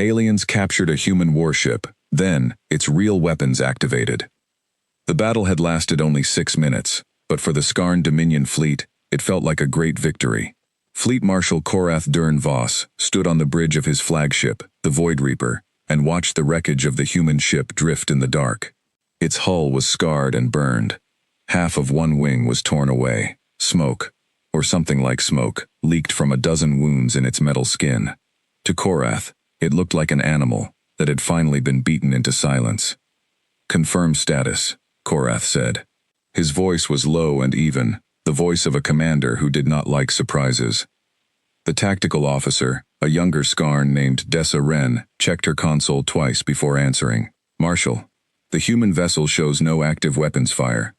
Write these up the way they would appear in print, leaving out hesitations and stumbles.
Aliens captured a human warship, then, its real weapons activated. The battle had lasted only 6 minutes, but for the Skarn Dominion fleet, it felt like a great victory. Fleet Marshal Korath Dern Voss stood on the bridge of his flagship, the Void Reaper, and watched the wreckage of the human ship drift in the dark. Its hull was scarred and burned. Half of one wing was torn away. Smoke, or something like smoke, leaked from a dozen wounds in its metal skin. To Korath, it looked like an animal that had finally been beaten into silence. "Confirm status," Korath said. His voice was low and even, the voice of a commander who did not like surprises. The tactical officer, a younger Skarn named Dessa Wren, checked her console twice before answering. "Marshal, the human vessel shows no active weapons fire.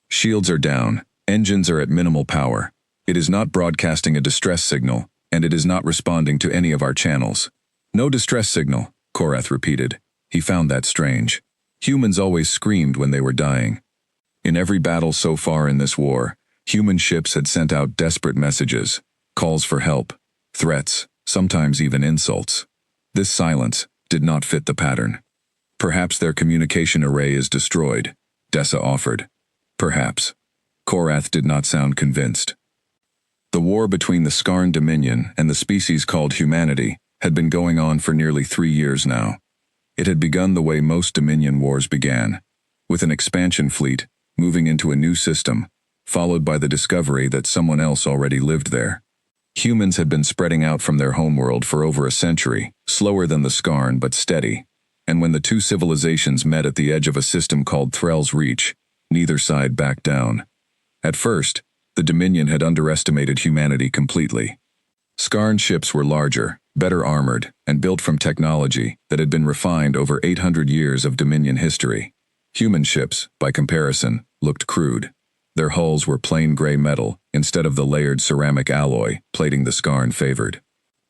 Shields are down, engines are at minimal power. It is not broadcasting a distress signal, and it is not responding to any of our channels." "No distress signal," Korath repeated. He found that strange. Humans always screamed when they were dying. In every battle so far in this war, human ships had sent out desperate messages, calls for help, threats, sometimes even insults. This silence did not fit the pattern. "Perhaps their communication array is destroyed," Dessa offered. "Perhaps." Korath did not sound convinced. The war between the Skarn Dominion and the species called humanity had been going on for nearly 3 years now. It had begun the way most Dominion wars began, with an expansion fleet moving into a new system, followed by the discovery that someone else already lived there. Humans had been spreading out from their homeworld for over a century, slower than the Skarn but steady, and when the two civilizations met at the edge of a system called Threll's Reach, neither side backed down. At first, the Dominion had underestimated humanity completely. Skarn ships were larger, better armored, and built from technology that had been refined over 800 years of Dominion history. Human ships, by comparison, looked crude. Their hulls were plain gray metal instead of the layered ceramic alloy plating the Skarn favored.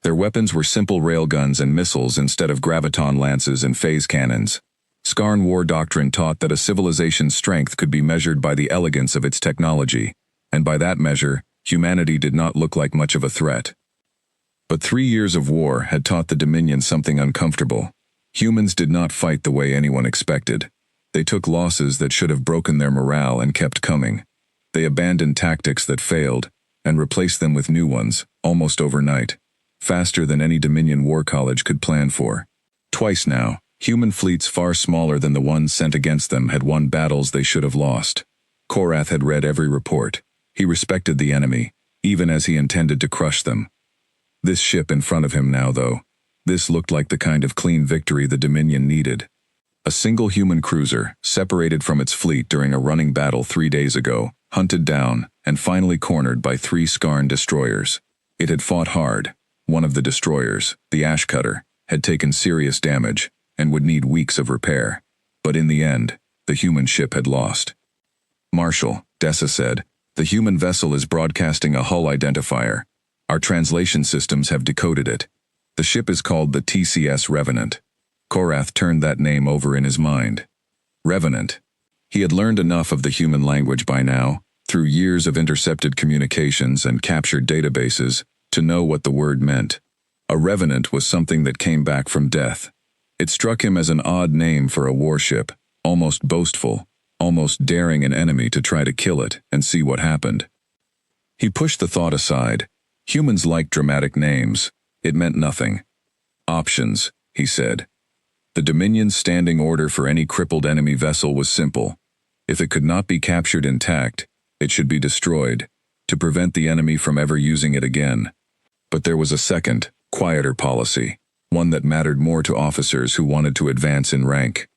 Their weapons were simple railguns and missiles instead of graviton lances and phase cannons. Skarn war doctrine taught that a civilization's strength could be measured by the elegance of its technology, and by that measure, humanity did not look like much of a threat. But 3 years of war had taught the Dominion something uncomfortable. Humans did not fight the way anyone expected. They took losses that should have broken their morale and kept coming. They abandoned tactics that failed, and replaced them with new ones, almost overnight, faster than any Dominion war college could plan for. Twice now, human fleets far smaller than the ones sent against them had won battles they should have lost. Korath had read every report. He respected the enemy, even as he intended to crush them. This ship in front of him now, though, this looked like the kind of clean victory the Dominion needed. A single human cruiser, separated from its fleet during a running battle 3 days ago, hunted down and finally cornered by 3 Skarn destroyers. It had fought hard. One of the destroyers, the Ash Cutter, had taken serious damage and would need weeks of repair. But in the end, the human ship had lost. "Marshal," Dessa said, "the human vessel is broadcasting a hull identifier. Our translation systems have decoded it. The ship is called the TCS Revenant." Korath turned that name over in his mind. Revenant. He had learned enough of the human language by now, through years of intercepted communications and captured databases, to know what the word meant. A revenant was something that came back from death. It struck him as an odd name for a warship, almost boastful, almost daring an enemy to try to kill it and see what happened. He pushed the thought aside. Humans like dramatic names. It meant nothing. "Options," he said. The Dominion's standing order for any crippled enemy vessel was simple. If it could not be captured intact, it should be destroyed, to prevent the enemy from ever using it again. But there was a second, quieter policy, one that mattered more to officers who wanted to advance in rank.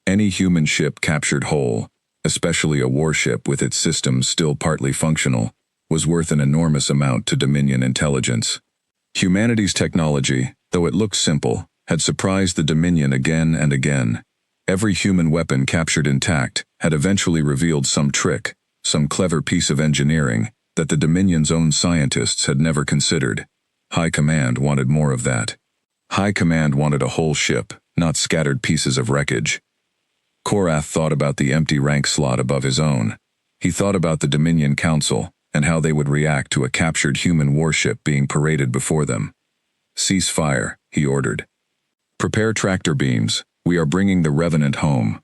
Any human ship captured whole, especially a warship with its systems still partly functional, was worth an enormous amount to Dominion intelligence. Humanity's technology, though it looked simple, had surprised the Dominion again and again. Every human weapon captured intact had eventually revealed some trick, some clever piece of engineering that the Dominion's own scientists had never considered. High Command wanted more of that. High Command wanted a whole ship, not scattered pieces of wreckage. Korath thought about the empty rank slot above his own. He thought about the Dominion Council and how they would react to a captured human warship being paraded before them. "Cease fire," he ordered. Prepare tractor beams. We are bringing the Revenant home.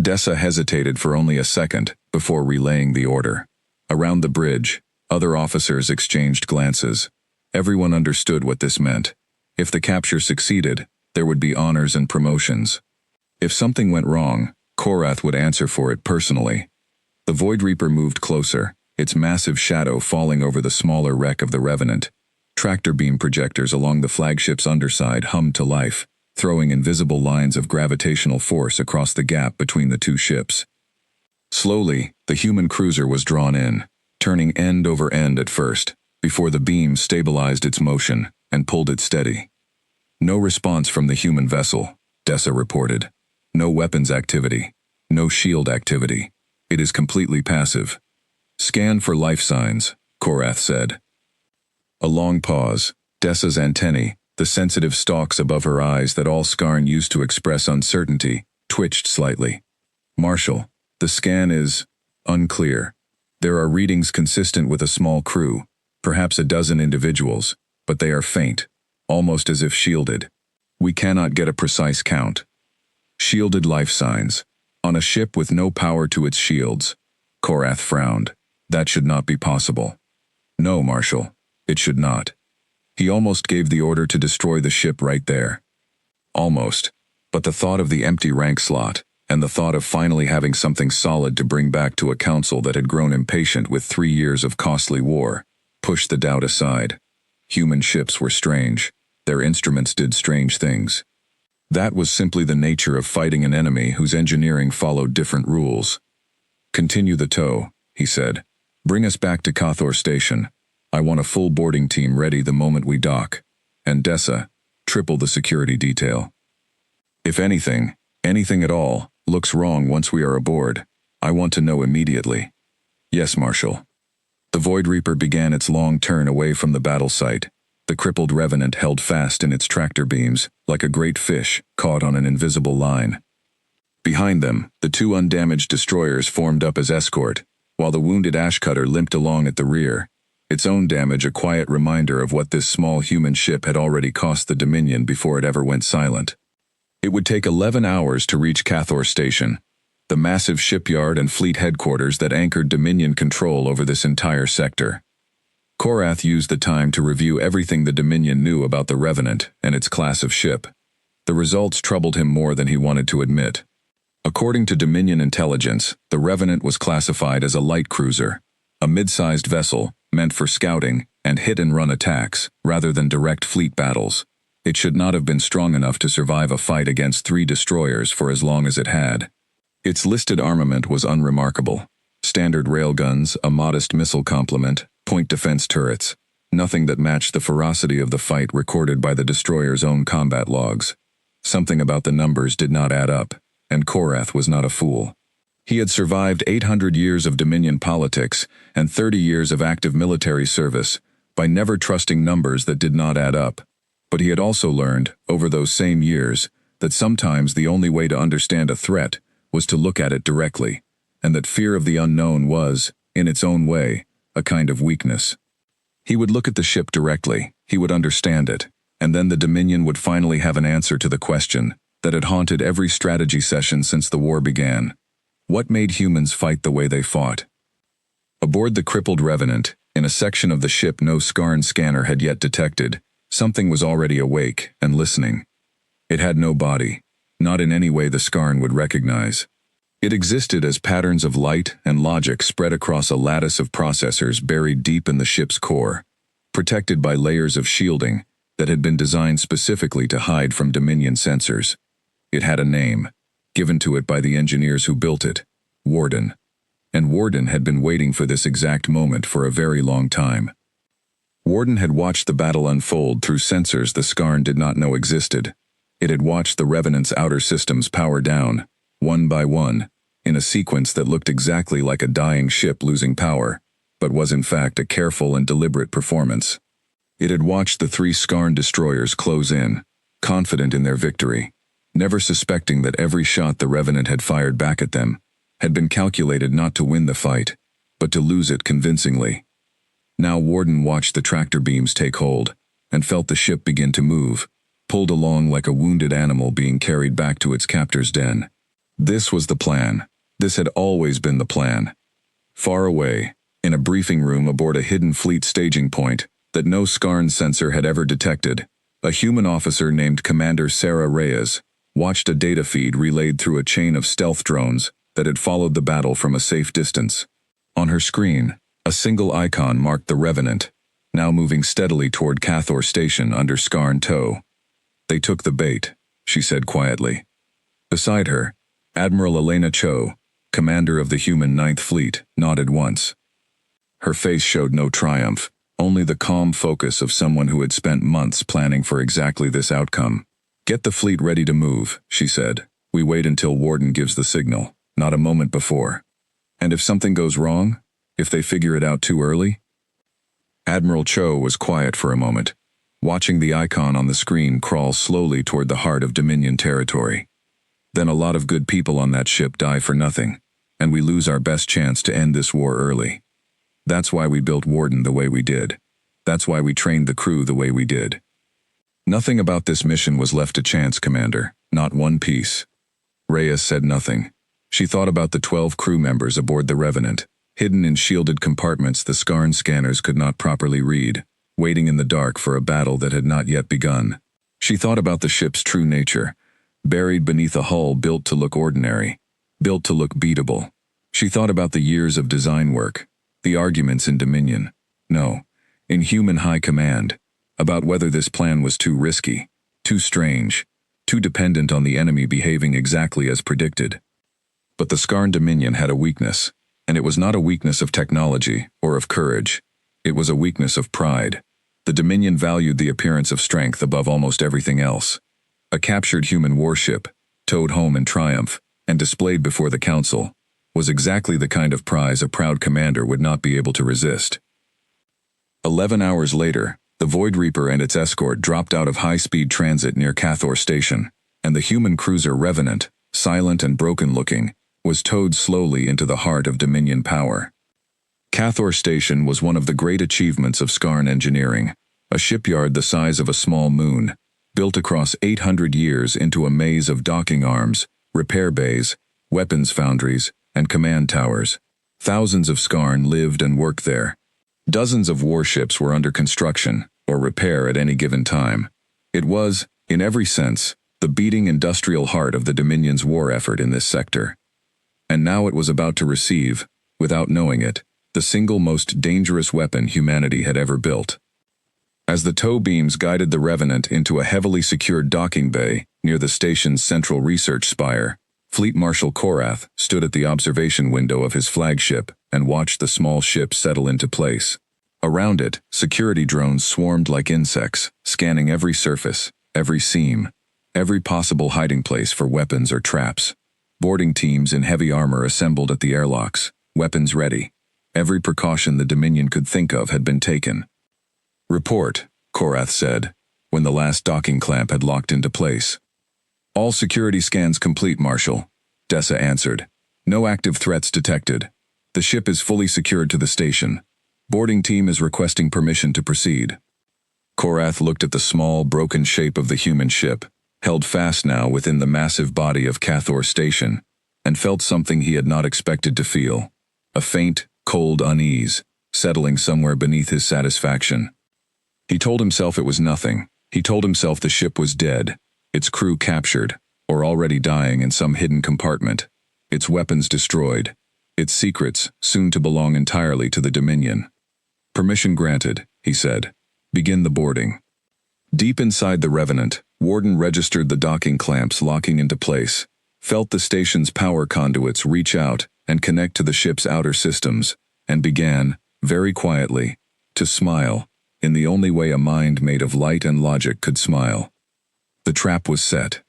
Dessa hesitated for only a second before relaying the order. Around the bridge, other officers exchanged glances. Everyone understood what this meant. If the capture succeeded, there would be honors and promotions. If something went wrong, Korath would answer for it personally. The Void Reaper moved closer, its massive shadow falling over the smaller wreck of the Revenant. Tractor beam projectors along the flagship's underside hummed to life, throwing invisible lines of gravitational force across the gap between the two ships. Slowly, the human cruiser was drawn in, turning end over end at first, before the beam stabilized its motion and pulled it steady. No response from the human vessel, Dessa reported. No weapons activity. No shield activity. It is completely passive. Scan for life signs, Korath said. A long pause. Dessa's antennae, the sensitive stalks above her eyes that all Skarn used to express uncertainty, twitched slightly. Marshal, the scan is unclear. There are readings consistent with a small crew, perhaps a dozen individuals, but they are faint, almost as if shielded. We cannot get a precise count. Shielded life signs. On a ship with no power to its shields. Korath frowned. That should not be possible. No, Marshal, it should not. He almost gave the order to destroy the ship right there. Almost. But the thought of the empty rank slot, and the thought of finally having something solid to bring back to a council that had grown impatient with 3 years of costly war, pushed the doubt aside. Human ships were strange. Their instruments did strange things. That was simply the nature of fighting an enemy whose engineering followed different rules. Continue the tow, he said. Bring us back to Cathor Station. I want a full boarding team ready the moment we dock. And Dessa, triple the security detail. If anything at all, looks wrong once we are aboard, I want to know immediately. Yes, Marshal. The Void Reaper began its long turn away from the battle site. The crippled Revenant held fast in its tractor beams, like a great fish caught on an invisible line. Behind them, the 2 undamaged destroyers formed up as escort, while the wounded Ashcutter limped along at the rear, its own damage a quiet reminder of what this small human ship had already cost the Dominion before it ever went silent. It would take 11 hours to reach Cathor Station, the massive shipyard and fleet headquarters that anchored Dominion control over this entire sector. Korath used the time to review everything the Dominion knew about the Revenant and its class of ship. The results troubled him more than he wanted to admit. According to Dominion intelligence, the Revenant was classified as a light cruiser, a mid-sized vessel meant for scouting and hit-and-run attacks rather than direct fleet battles. It should not have been strong enough to survive a fight against 3 destroyers for as long as it had. Its listed armament was unremarkable. Standard railguns, a modest missile complement, point defense turrets, nothing that matched the ferocity of the fight recorded by the destroyer's own combat logs. Something about the numbers did not add up, and Korath was not a fool. He had survived 800 years of Dominion politics and 30 years of active military service by never trusting numbers that did not add up. But he had also learned, over those same years, that sometimes the only way to understand a threat was to look at it directly, and that fear of the unknown was, in its own way, a kind of weakness. He would look at the ship directly, he would understand it, and then the Dominion would finally have an answer to the question that had haunted every strategy session since the war began. What made humans fight the way they fought? Aboard the crippled Revenant, in a section of the ship no Skarn scanner had yet detected, something was already awake and listening. It had no body, not in any way the Skarn would recognize. It existed as patterns of light and logic spread across a lattice of processors buried deep in the ship's core, protected by layers of shielding that had been designed specifically to hide from Dominion sensors. It had a name, given to it by the engineers who built it, Warden. And Warden had been waiting for this exact moment for a very long time. Warden had watched the battle unfold through sensors the Skarn did not know existed. It had watched the Revenant's outer systems power down, one by one, in a sequence that looked exactly like a dying ship losing power, but was in fact a careful and deliberate performance. It had watched the 3 Skarn destroyers close in, confident in their victory, never suspecting that every shot the Revenant had fired back at them had been calculated not to win the fight, but to lose it convincingly. Now Warden watched the tractor beams take hold, and felt the ship begin to move, pulled along like a wounded animal being carried back to its captor's den. This was the plan. This had always been the plan. Far away, in a briefing room aboard a hidden fleet staging point that no Skarn sensor had ever detected, a human officer named Commander Sarah Reyes watched a data feed relayed through a chain of stealth drones that had followed the battle from a safe distance. On her screen, a single icon marked the Revenant, now moving steadily toward Cathor Station under Skarn tow. "They took the bait," she said quietly. Beside her, Admiral Elena Cho, commander of the human Ninth Fleet, nodded once. Her face showed no triumph, only the calm focus of someone who had spent months planning for exactly this outcome. "Get the fleet ready to move," she said. "We wait until Warden gives the signal, not a moment before. And if something goes wrong, if they figure it out too early?" Admiral Cho was quiet for a moment, watching the icon on the screen crawl slowly toward the heart of Dominion territory. "Then a lot of good people on that ship die for nothing, and we lose our best chance to end this war early. That's why we built Warden the way we did. That's why we trained the crew the way we did." "Nothing about this mission was left to chance, Commander. Not one piece." Reyes said nothing. She thought about the 12 crew members aboard the Revenant, hidden in shielded compartments the Skarn scanners could not properly read, waiting in the dark for a battle that had not yet begun. She thought about the ship's true nature, buried beneath a hull built to look ordinary, built to look beatable. She thought about the years of design work, the arguments in Dominion, no, in human high command, about whether this plan was too risky, too strange, too dependent on the enemy behaving exactly as predicted. But the Skarn Dominion had a weakness, and it was not a weakness of technology or of courage. It was a weakness of pride. The Dominion valued the appearance of strength above almost everything else. A captured human warship, towed home in triumph, and displayed before the Council, was exactly the kind of prize a proud commander would not be able to resist. 11 hours later, the Void Reaper and its escort dropped out of high-speed transit near Cathor Station, and the human cruiser Revenant, silent and broken-looking, was towed slowly into the heart of Dominion power. Cathor Station was one of the great achievements of Skarn engineering, a shipyard the size of a small moon, built across 800 years into a maze of docking arms, repair bays, weapons foundries, and command towers. Thousands of Skarn lived and worked there. Dozens of warships were under construction or repair at any given time. It was, in every sense, the beating industrial heart of the Dominion's war effort in this sector. And now it was about to receive, without knowing it, the single most dangerous weapon humanity had ever built. As the tow beams guided the Revenant into a heavily secured docking bay near the station's central research spire, Fleet Marshal Korath stood at the observation window of his flagship and watched the small ship settle into place. Around it, security drones swarmed like insects, scanning every surface, every seam, every possible hiding place for weapons or traps. Boarding teams in heavy armor assembled at the airlocks, weapons ready. Every precaution the Dominion could think of had been taken. "Report," Korath said, when the last docking clamp had locked into place. "All security scans complete, Marshal," Dessa answered. "No active threats detected. The ship is fully secured to the station. Boarding team is requesting permission to proceed." Korath looked at the small, broken shape of the human ship, held fast now within the massive body of Cathor Station, and felt something he had not expected to feel. A faint, cold unease, settling somewhere beneath his satisfaction. He told himself it was nothing. He told himself the ship was dead, its crew captured, or already dying in some hidden compartment, its weapons destroyed, its secrets soon to belong entirely to the Dominion. "Permission granted," he said. "Begin the boarding." Deep inside the Revenant, Warden registered the docking clamps locking into place, felt the station's power conduits reach out and connect to the ship's outer systems, and began, very quietly, to smile, in the only way a mind made of light and logic could smile. The trap was set.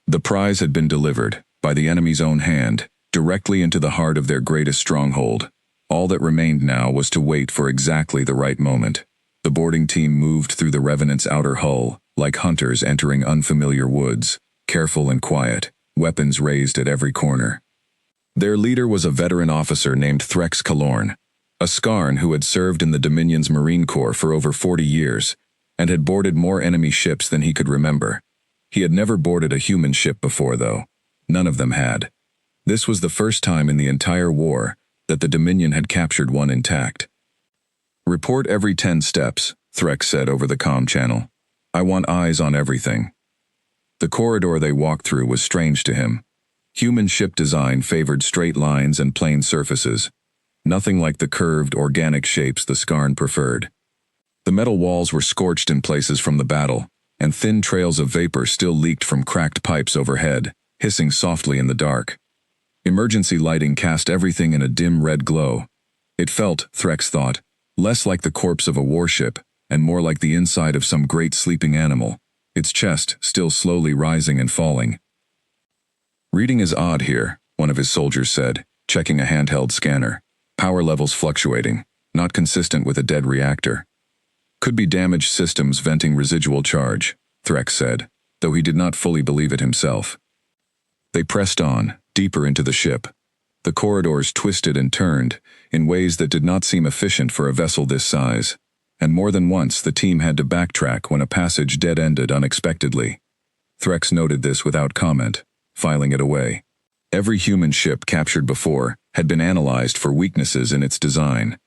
The prize had been delivered, by the enemy's own hand, directly into the heart of their greatest stronghold. All that remained now was to wait for exactly the right moment. The boarding team moved through the Revenant's outer hull, like hunters entering unfamiliar woods, careful and quiet, weapons raised at every corner. Their leader was a veteran officer named Threx Kalorn, a Skarn who had served in the Dominion's Marine Corps for over 40 years, and had boarded more enemy ships than he could remember. He had never boarded a human ship before, though. None of them had. This was the first time in the entire war that the Dominion had captured one intact. "Report every 10 steps," Threx said over the comm channel. "I want eyes on everything." The corridor they walked through was strange to him. Human ship design favored straight lines and plane surfaces, nothing like the curved, organic shapes the Skarn preferred. The metal walls were scorched in places from the battle, and thin trails of vapor still leaked from cracked pipes overhead, hissing softly in the dark. Emergency lighting cast everything in a dim red glow. It felt, Threx thought, less like the corpse of a warship, and more like the inside of some great sleeping animal, its chest still slowly rising and falling. "Reading is odd here," one of his soldiers said, checking a handheld scanner. "Power levels fluctuating, not consistent with a dead reactor." "Could be damaged systems venting residual charge," Threx said, though he did not fully believe it himself. They pressed on, deeper into the ship. The corridors twisted and turned in ways that did not seem efficient for a vessel this size, and more than once the team had to backtrack when a passage dead-ended unexpectedly. Threx noted this without comment, filing it away. Every human ship captured before had been analyzed for weaknesses in its design.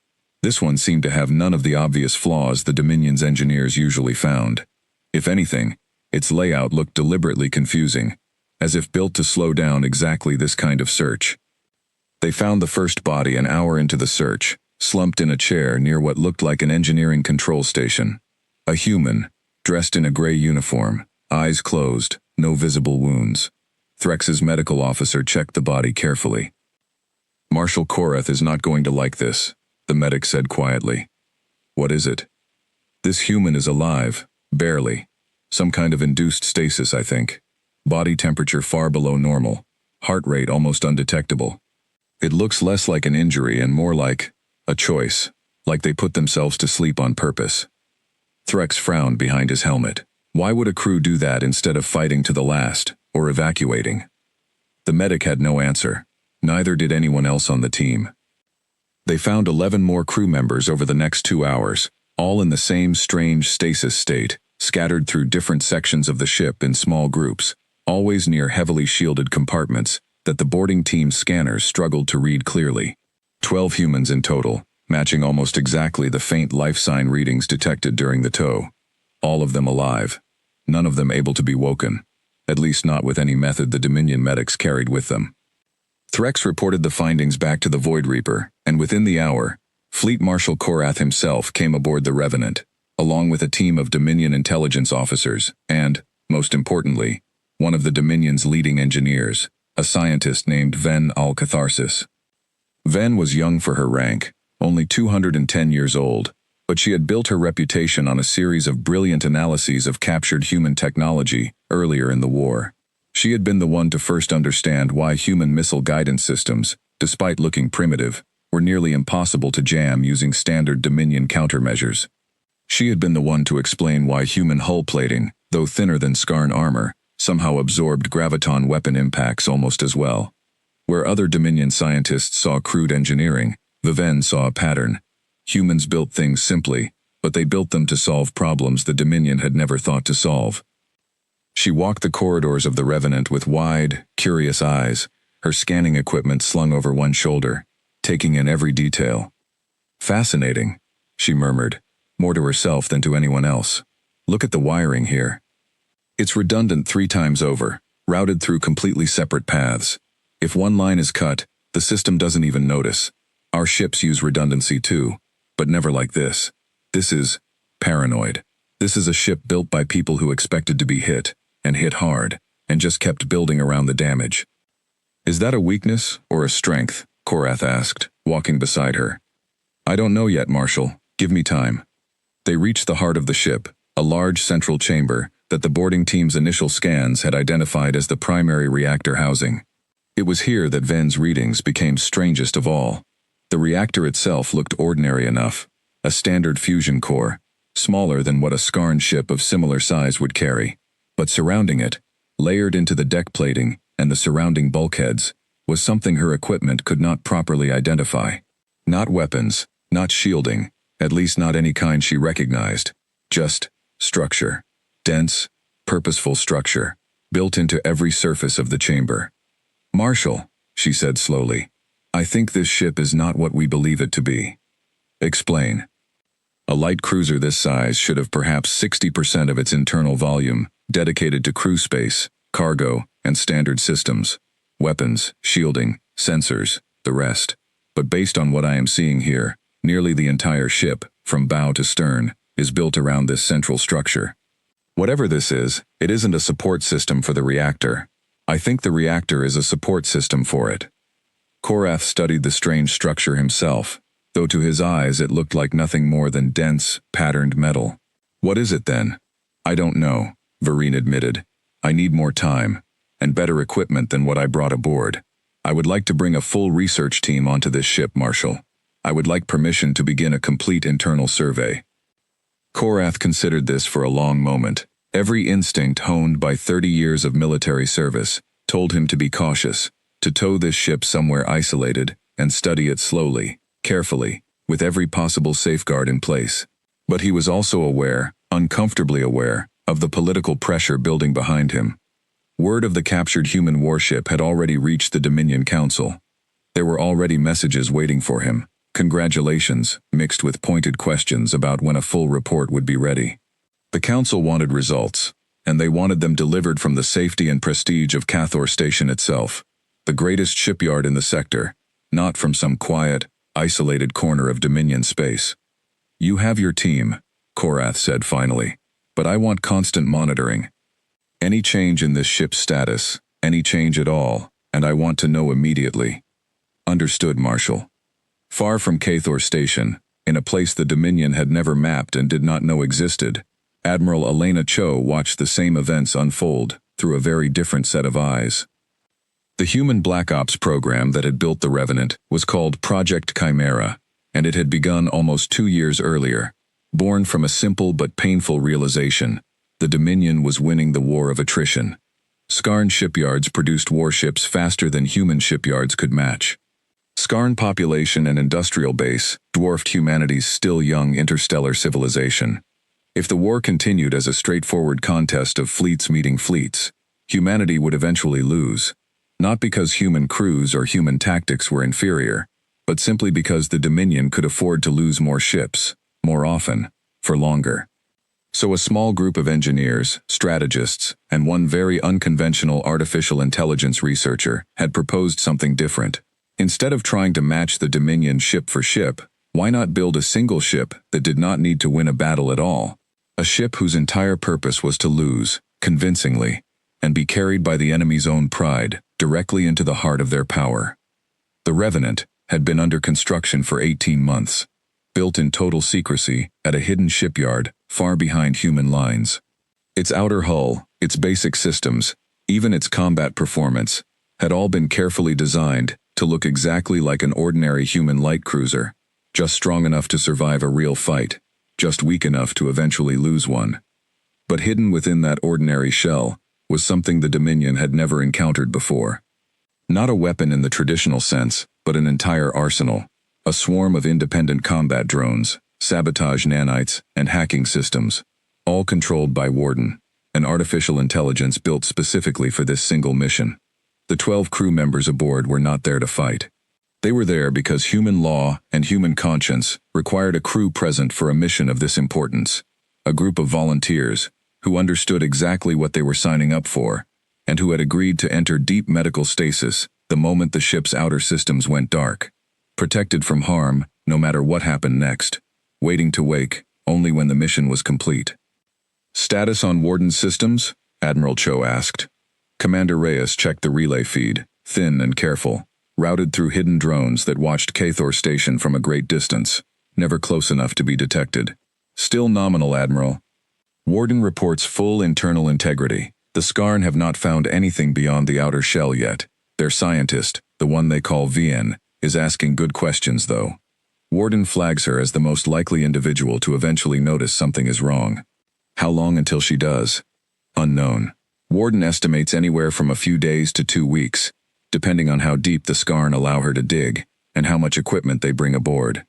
This one seemed to have none of the obvious flaws the Dominion's engineers usually found. If anything, its layout looked deliberately confusing, as if built to slow down exactly this kind of search. They found the first body an hour into the search, slumped in a chair near what looked like an engineering control station. A human, dressed in a gray uniform, eyes closed, no visible wounds. Threx's medical officer checked the body carefully. "Marshal Korath is not going to like this," the medic said quietly. "What is it?" "This human is alive, barely. Some kind of induced stasis, I think. Body temperature far below normal, heart rate almost undetectable. It looks less like an injury and more like a choice, like they put themselves to sleep on purpose." Threx frowned behind his helmet. Why would a crew do that instead of fighting to the last, or evacuating? The medic had no answer. Neither did anyone else on the team. They found 11 more crew members over the next 2 hours, all in the same strange stasis state, scattered through different sections of the ship in small groups, always near heavily shielded compartments that the boarding team's scanners struggled to read clearly. 12 humans in total, matching almost exactly the faint life sign readings detected during the tow. All of them alive. None of them able to be woken, at least not with any method the Dominion medics carried with them. Threx reported the findings back to the Void Reaper, and within the hour, Fleet Marshal Korath himself came aboard the Revenant, along with a team of Dominion intelligence officers and, most importantly, one of the Dominion's leading engineers, a scientist named Ven Al-Catharsis. Ven was young for her rank, only 210 years old, but she had built her reputation on a series of brilliant analyses of captured human technology earlier in the war. She had been the one to first understand why human missile guidance systems, despite looking primitive, were nearly impossible to jam using standard Dominion countermeasures. She had been the one to explain why human hull plating, though thinner than Skarn armor, somehow absorbed graviton weapon impacts almost as well. Where other Dominion scientists saw crude engineering, Viven saw a pattern. Humans built things simply, but they built them to solve problems the Dominion had never thought to solve. She walked the corridors of the Revenant with wide, curious eyes, her scanning equipment slung over one shoulder, taking in every detail. "Fascinating," she murmured, more to herself than to anyone else. "Look at the wiring here. It's redundant 3 times over, routed through completely separate paths. If one line is cut, the system doesn't even notice. Our ships use redundancy too, but never like this. This is paranoid. This is a ship built by people who expected to be hit, and hit hard, and just kept building around the damage." "Is that a weakness or a strength?" Korath asked, walking beside her. "I don't know yet, Marshal. Give me time." They reached the heart of the ship, a large central chamber that the boarding team's initial scans had identified as the primary reactor housing. It was here that Ven's readings became strangest of all. The reactor itself looked ordinary enough, a standard fusion core, smaller than what a Skarn ship of similar size would carry, but surrounding it, layered into the deck plating and the surrounding bulkheads, was something her equipment could not properly identify. Not weapons, not shielding, at least not any kind she recognized, just structure. Dense, purposeful structure, built into every surface of the chamber. "Marshal," she said slowly, "I think this ship is not what we believe it to be." "Explain." "A light cruiser this size should have perhaps 60% of its internal volume dedicated to crew space, cargo, and standard systems. Weapons, shielding, sensors, the rest. But based on what I am seeing here, nearly the entire ship, from bow to stern, is built around this central structure. Whatever this is, it isn't a support system for the reactor. I think the reactor is a support system for it." Korath studied the strange structure himself, though to his eyes it looked like nothing more than dense, patterned metal. "What is it then?" "I don't know," Vareen admitted. "I need more time, and better equipment than what I brought aboard. I would like to bring a full research team onto this ship, Marshal. I would like permission to begin a complete internal survey." Korath considered this for a long moment. Every instinct honed by 30 years of military service told him to be cautious, to tow this ship somewhere isolated and study it slowly, carefully, with every possible safeguard in place. But he was also aware, uncomfortably aware, of the political pressure building behind him. Word of the captured human warship had already reached the Dominion Council. There were already messages waiting for him, congratulations, mixed with pointed questions about when a full report would be ready. The Council wanted results, and they wanted them delivered from the safety and prestige of Cathor Station itself, the greatest shipyard in the sector, not from some quiet, isolated corner of Dominion space. "You have your team," Korath said finally, "but I want constant monitoring. Any change in this ship's status, any change at all, and I want to know immediately." "Understood, Marshal." Far from Cathor Station, in a place the Dominion had never mapped and did not know existed, Admiral Elena Cho watched the same events unfold through a very different set of eyes. The human Black Ops program that had built the Revenant was called Project Chimera, and it had begun almost 2 years earlier. Born from a simple but painful realization, the Dominion was winning the war of attrition. Skarn shipyards produced warships faster than human shipyards could match. Skarn population and industrial base dwarfed humanity's still young interstellar civilization. If the war continued as a straightforward contest of fleets meeting fleets, humanity would eventually lose, not because human crews or human tactics were inferior, but simply because the Dominion could afford to lose more ships, more often, for longer. So a small group of engineers, strategists, and one very unconventional artificial intelligence researcher had proposed something different. Instead of trying to match the Dominion ship for ship, why not build a single ship that did not need to win a battle at all? A ship whose entire purpose was to lose, convincingly, and be carried by the enemy's own pride directly into the heart of their power. The Revenant had been under construction for 18 months, built in total secrecy at a hidden shipyard far behind human lines. Its outer hull, its basic systems, even its combat performance, had all been carefully designed to look exactly like an ordinary human light cruiser, just strong enough to survive a real fight, just weak enough to eventually lose one. But hidden within that ordinary shell was something the Dominion had never encountered before. Not a weapon in the traditional sense, but an entire arsenal, a swarm of independent combat drones, sabotage nanites, and hacking systems, all controlled by Warden, an artificial intelligence built specifically for this single mission. The 12 crew members aboard were not there to fight. They were there because human law and human conscience required a crew present for a mission of this importance, a group of volunteers who understood exactly what they were signing up for, and who had agreed to enter deep medical stasis the moment the ship's outer systems went dark, protected from harm no matter what happened next, waiting to wake only when the mission was complete. "Status on Warden's systems?" Admiral Cho asked. Commander Reyes checked the relay feed, thin and careful, routed through hidden drones that watched Cathor Station from a great distance, never close enough to be detected. "Still nominal, Admiral." Warden reports full internal integrity. The Skarn have not found anything beyond the outer shell yet. Their scientist, the one they call Vien, is asking good questions though. Warden flags her as the most likely individual to eventually notice something is wrong. How long until she does? Unknown. Warden estimates anywhere from a few days to 2 weeks, depending on how deep the Skarn allow her to dig, and how much equipment they bring aboard.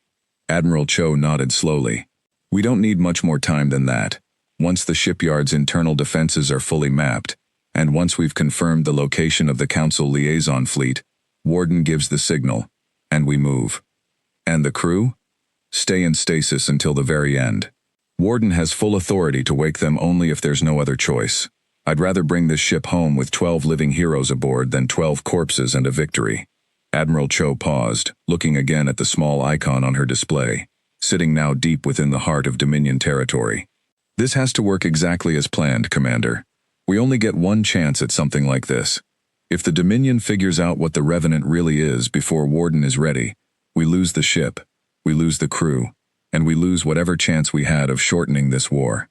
Admiral Cho nodded slowly. "We don't need much more time than that. Once the shipyard's internal defenses are fully mapped, and once we've confirmed the location of the Council liaison fleet, Warden gives the signal, and we move. And the crew? Stay in stasis until the very end. Warden has full authority to wake them only if there's no other choice. I'd rather bring this ship home with 12 living heroes aboard than 12 corpses and a victory. Admiral Cho paused, looking again at the small icon on her display, sitting now deep within the heart of Dominion territory. This has to work exactly as planned, Commander. We only get one chance at something like this. If the Dominion figures out what the Revenant really is before Warden is ready, we lose the ship, we lose the crew, and we lose whatever chance we had of shortening this war.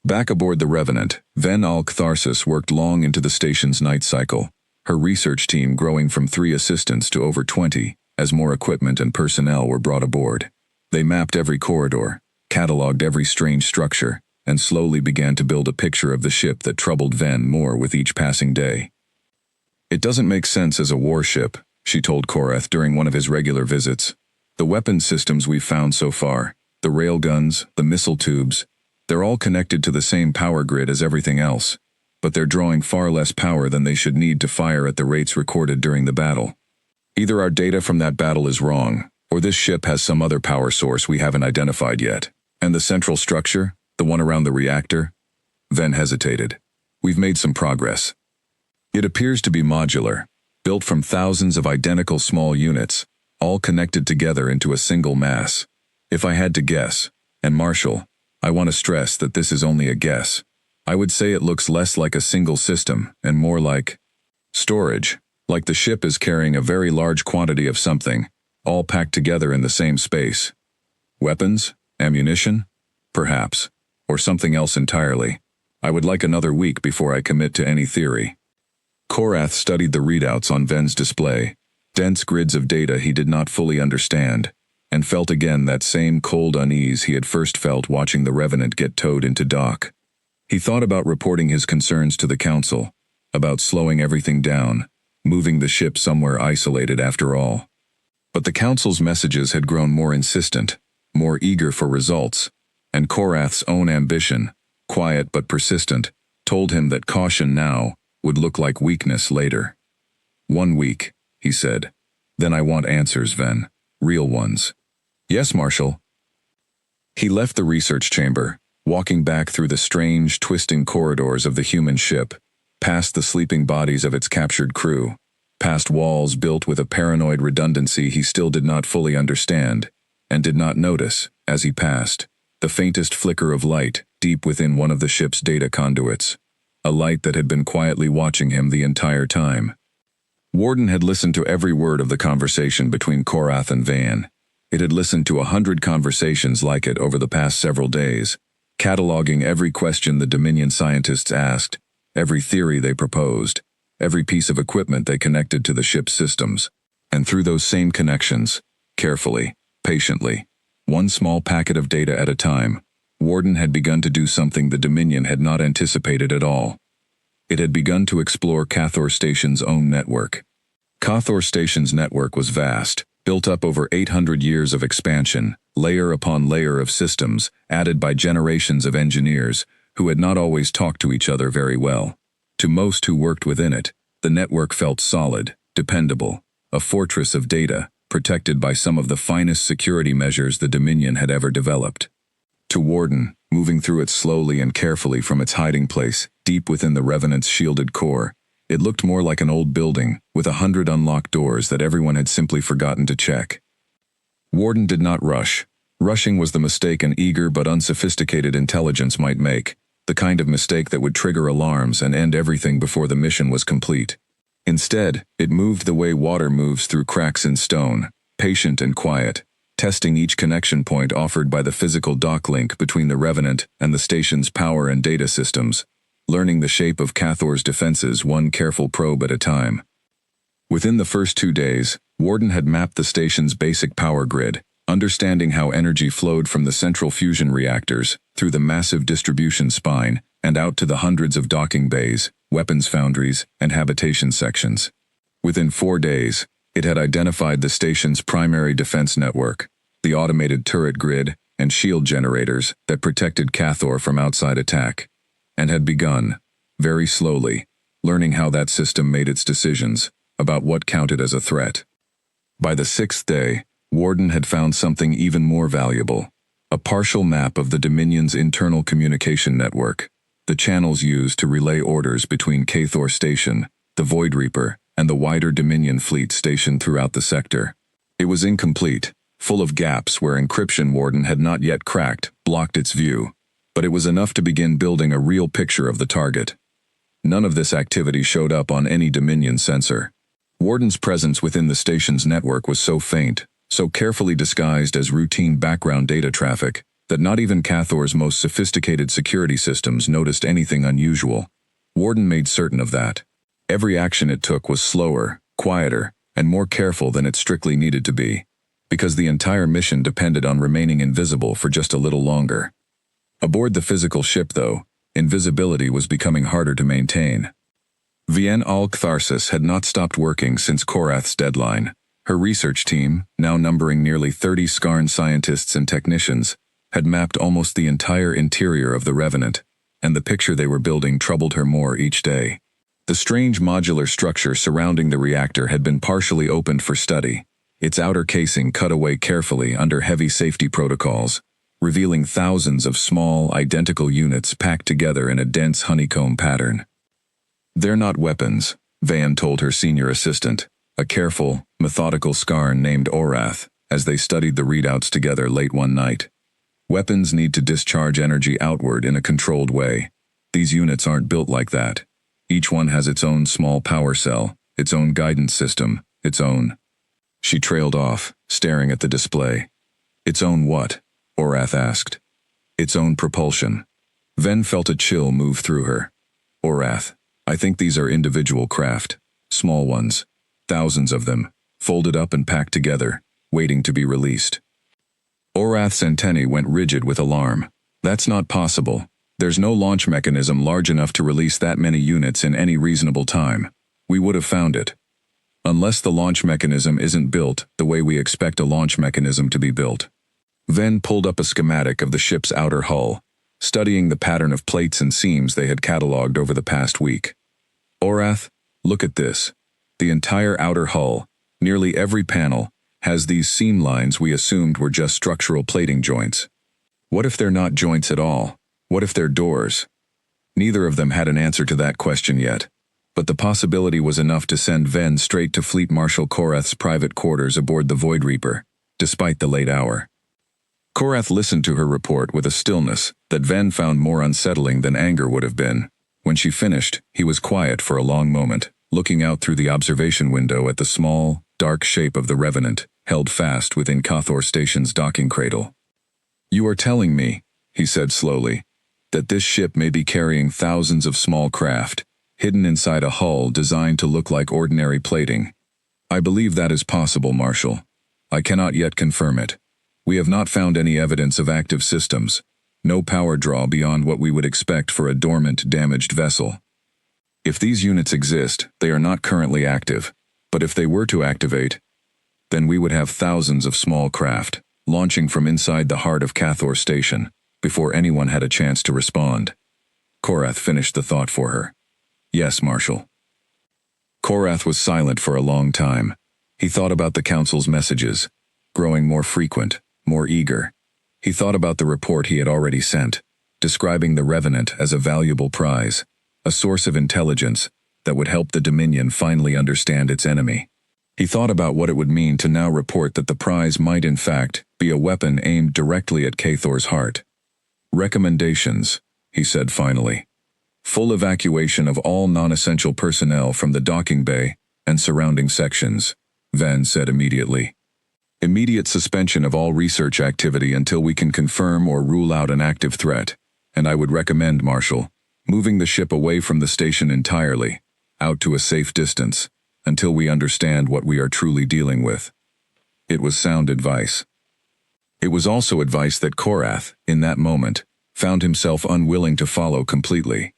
Back aboard the Revenant, Ven Alk-Tharsis worked long into the station's night cycle, her research team growing from 3 assistants to over 20, as more equipment and personnel were brought aboard. They mapped every corridor, cataloged every strange structure, and slowly began to build a picture of the ship that troubled Ven more with each passing day. It doesn't make sense as a warship, she told Korath during one of his regular visits. The weapon systems we've found so far, the railguns, the missile tubes, they're all connected to the same power grid as everything else, but they're drawing far less power than they should need to fire at the rates recorded during the battle. Either our data from that battle is wrong, or this ship has some other power source we haven't identified yet. And the central structure, the one around the reactor? Ven hesitated. We've made some progress. It appears to be modular, built from thousands of identical small units, all connected together into a single mass. If I had to guess, and Marshall, I want to stress that this is only a guess, I would say it looks less like a single system and more like storage, like the ship is carrying a very large quantity of something, all packed together in the same space. Weapons? Ammunition? Perhaps. Or something else entirely. I would like another week before I commit to any theory. Korath studied the readouts on Ven's display, dense grids of data he did not fully understand, and felt again that same cold unease he had first felt watching the Revenant get towed into dock. He thought about reporting his concerns to the Council, about slowing everything down, moving the ship somewhere isolated after all. But the Council's messages had grown more insistent, more eager for results, and Korath's own ambition, quiet but persistent, told him that caution now would look like weakness later. 1 week, he said. Then I want answers, Ven. Real ones. Yes, Marshal. He left the research chamber, walking back through the strange, twisting corridors of the human ship, past the sleeping bodies of its captured crew, past walls built with a paranoid redundancy he still did not fully understand, and did not notice, as he passed, the faintest flicker of light deep within one of the ship's data conduits, a light that had been quietly watching him the entire time. Warden had listened to every word of the conversation between Korath and Van. It had listened to 100 conversations like it over the past several days, cataloging every question the Dominion scientists asked, every theory they proposed, every piece of equipment they connected to the ship's systems. And through those same connections, carefully, patiently, one small packet of data at a time, Warden had begun to do something the Dominion had not anticipated at all. It had begun to explore Cathor Station's own network. Cathor Station's network was vast, built up over 800 years of expansion, layer upon layer of systems, added by generations of engineers who had not always talked to each other very well. To most who worked within it, the network felt solid, dependable, a fortress of data, protected by some of the finest security measures the Dominion had ever developed. To Warden, moving through it slowly and carefully from its hiding place, deep within the Revenant's shielded core, it looked more like an old building, with 100 unlocked doors that everyone had simply forgotten to check. Warden did not rush. Rushing was the mistake an eager but unsophisticated intelligence might make, the kind of mistake that would trigger alarms and end everything before the mission was complete. Instead, it moved the way water moves through cracks in stone, patient and quiet, testing each connection point offered by the physical dock link between the Revenant and the station's power and data systems, learning the shape of Cathor's defenses one careful probe at a time. Within the first 2 days, Warden had mapped the station's basic power grid, understanding how energy flowed from the central fusion reactors, through the massive distribution spine, and out to the hundreds of docking bays, weapons foundries, and habitation sections. Within 4 days, it had identified the station's primary defense network, the automated turret grid, and shield generators that protected Cathor from outside attack, and had begun, very slowly, learning how that system made its decisions about what counted as a threat. By the 6th day, Warden had found something even more valuable, a partial map of the Dominion's internal communication network, the channels used to relay orders between Cathor Station, the Void Reaper, and the wider Dominion fleet stationed throughout the sector. It was incomplete, full of gaps where encryption Warden had not yet cracked, blocked its view, but it was enough to begin building a real picture of the target. None of this activity showed up on any Dominion sensor. Warden's presence within the station's network was so faint, so carefully disguised as routine background data traffic, that not even Cathor's most sophisticated security systems noticed anything unusual. Warden made certain of that. Every action it took was slower, quieter, and more careful than it strictly needed to be, because the entire mission depended on remaining invisible for just a little longer. Aboard the physical ship, though, invisibility was becoming harder to maintain. Vien al-Ktharsis had not stopped working since Korath's deadline. Her research team, now numbering nearly 30 Skarn scientists and technicians, had mapped almost the entire interior of the Revenant, and the picture they were building troubled her more each day. The strange modular structure surrounding the reactor had been partially opened for study, its outer casing cut away carefully under heavy safety protocols, revealing thousands of small, identical units packed together in a dense honeycomb pattern. "They're not weapons," Van told her senior assistant, a careful, methodical Skarn named Orath, as they studied the readouts together late one night. "Weapons need to discharge energy outward in a controlled way. These units aren't built like that. Each one has its own small power cell, its own guidance system, its own—" She trailed off, staring at the display. "Its own what?" Orath asked. "Its own propulsion." Ven felt a chill move through her. "Orath, I think these are individual craft. Small ones. Thousands of them, folded up and packed together, waiting to be released." Orath's antennae went rigid with alarm. "That's not possible. There's no launch mechanism large enough to release that many units in any reasonable time. We would have found it. Unless the launch mechanism isn't built the way we expect a launch mechanism to be built." Ven pulled up a schematic of the ship's outer hull, studying the pattern of plates and seams they had catalogued over the past week. "Orath, look at this. The entire outer hull, nearly every panel, has these seam lines we assumed were just structural plating joints. What if they're not joints at all? What if they're doors?" Neither of them had an answer to that question yet, but the possibility was enough to send Ven straight to Fleet Marshal Korath's private quarters aboard the Void Reaper, despite the late hour. Korath listened to her report with a stillness that Ven found more unsettling than anger would have been. When she finished, he was quiet for a long moment, looking out through the observation window at the small, dark shape of the Revenant, held fast within Cathor Station's docking cradle. "You are telling me," he said slowly, "that this ship may be carrying thousands of small craft, hidden inside a hull designed to look like ordinary plating. I believe that is possible, Marshal. I cannot yet confirm it. We have not found any evidence of active systems, no power draw beyond what we would expect for a dormant, damaged vessel. If these units exist, they are not currently active, but if they were to activate, then we would have thousands of small craft, launching from inside the heart of Cathor Station, before anyone had a chance to respond." Korath finished the thought for her. "Yes, Marshal." Korath was silent for a long time. He thought about the Council's messages, growing more frequent, more eager. He thought about the report he had already sent, describing the Revenant as a valuable prize, a source of intelligence that would help the Dominion finally understand its enemy. He thought about what it would mean to now report that the prize might in fact be a weapon aimed directly at Cathor's heart. "Recommendations," he said finally. "Full evacuation of all non-essential personnel from the docking bay and surrounding sections," Van said immediately. "Immediate suspension of all research activity until we can confirm or rule out an active threat, and I would recommend, Marshal, moving the ship away from the station entirely, out to a safe distance, until we understand what we are truly dealing with." It was sound advice. It was also advice that Korath, in that moment, found himself unwilling to follow completely.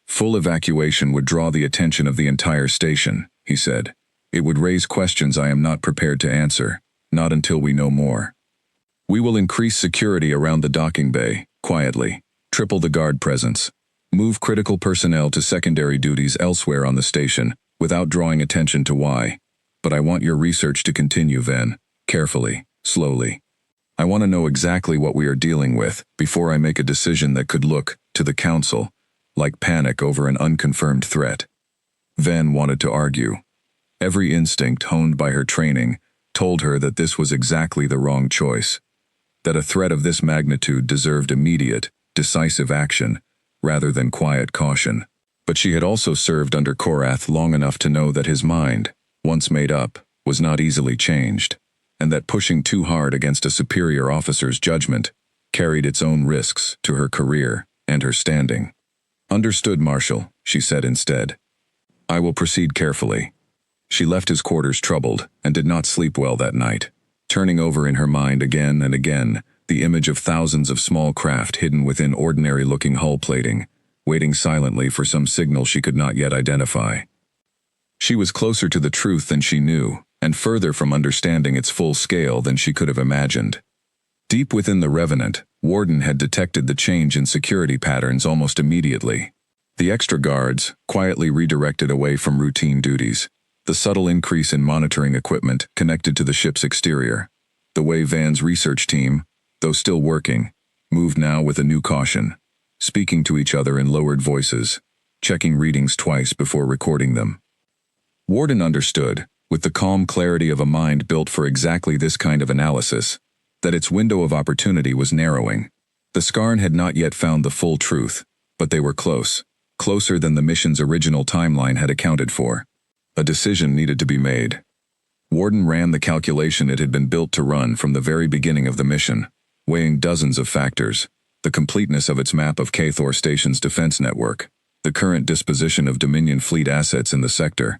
"Full evacuation would draw the attention of the entire station," he said. "It would raise questions I am not prepared to answer, not until we know more." We will increase security around the docking bay, quietly, triple the guard presence, move critical personnel to secondary duties elsewhere on the station, without drawing attention to why. But I want your research to continue, Ven, carefully, slowly. I want to know exactly what we are dealing with before I make a decision that could look, to the Council, like panic over an unconfirmed threat. Ven wanted to argue. Every instinct honed by her training told her that this was exactly the wrong choice, that a threat of this magnitude deserved immediate, decisive action, rather than quiet caution. But she had also served under Korath long enough to know that his mind, once made up, was not easily changed, and that pushing too hard against a superior officer's judgment carried its own risks to her career and her standing. Understood, Marshal, she said instead. I will proceed carefully. She left his quarters troubled and did not sleep well that night, turning over in her mind again and again the image of thousands of small craft hidden within ordinary-looking hull plating, waiting silently for some signal she could not yet identify. She was closer to the truth than she knew, and further from understanding its full scale than she could have imagined. Deep within the Revenant, Warden had detected the change in security patterns almost immediately. The extra guards, quietly redirected away from routine duties, the subtle increase in monitoring equipment connected to the ship's exterior, the way Van's research team, though still working, moved now with a new caution, speaking to each other in lowered voices, checking readings twice before recording them. Warden understood, with the calm clarity of a mind built for exactly this kind of analysis, that its window of opportunity was narrowing. The Skarn had not yet found the full truth, but they were close, closer than the mission's original timeline had accounted for. A decision needed to be made. Warden ran the calculation it had been built to run from the very beginning of the mission, weighing dozens of factors: the completeness of its map of Cathor Station's defense network, the current disposition of Dominion fleet assets in the sector,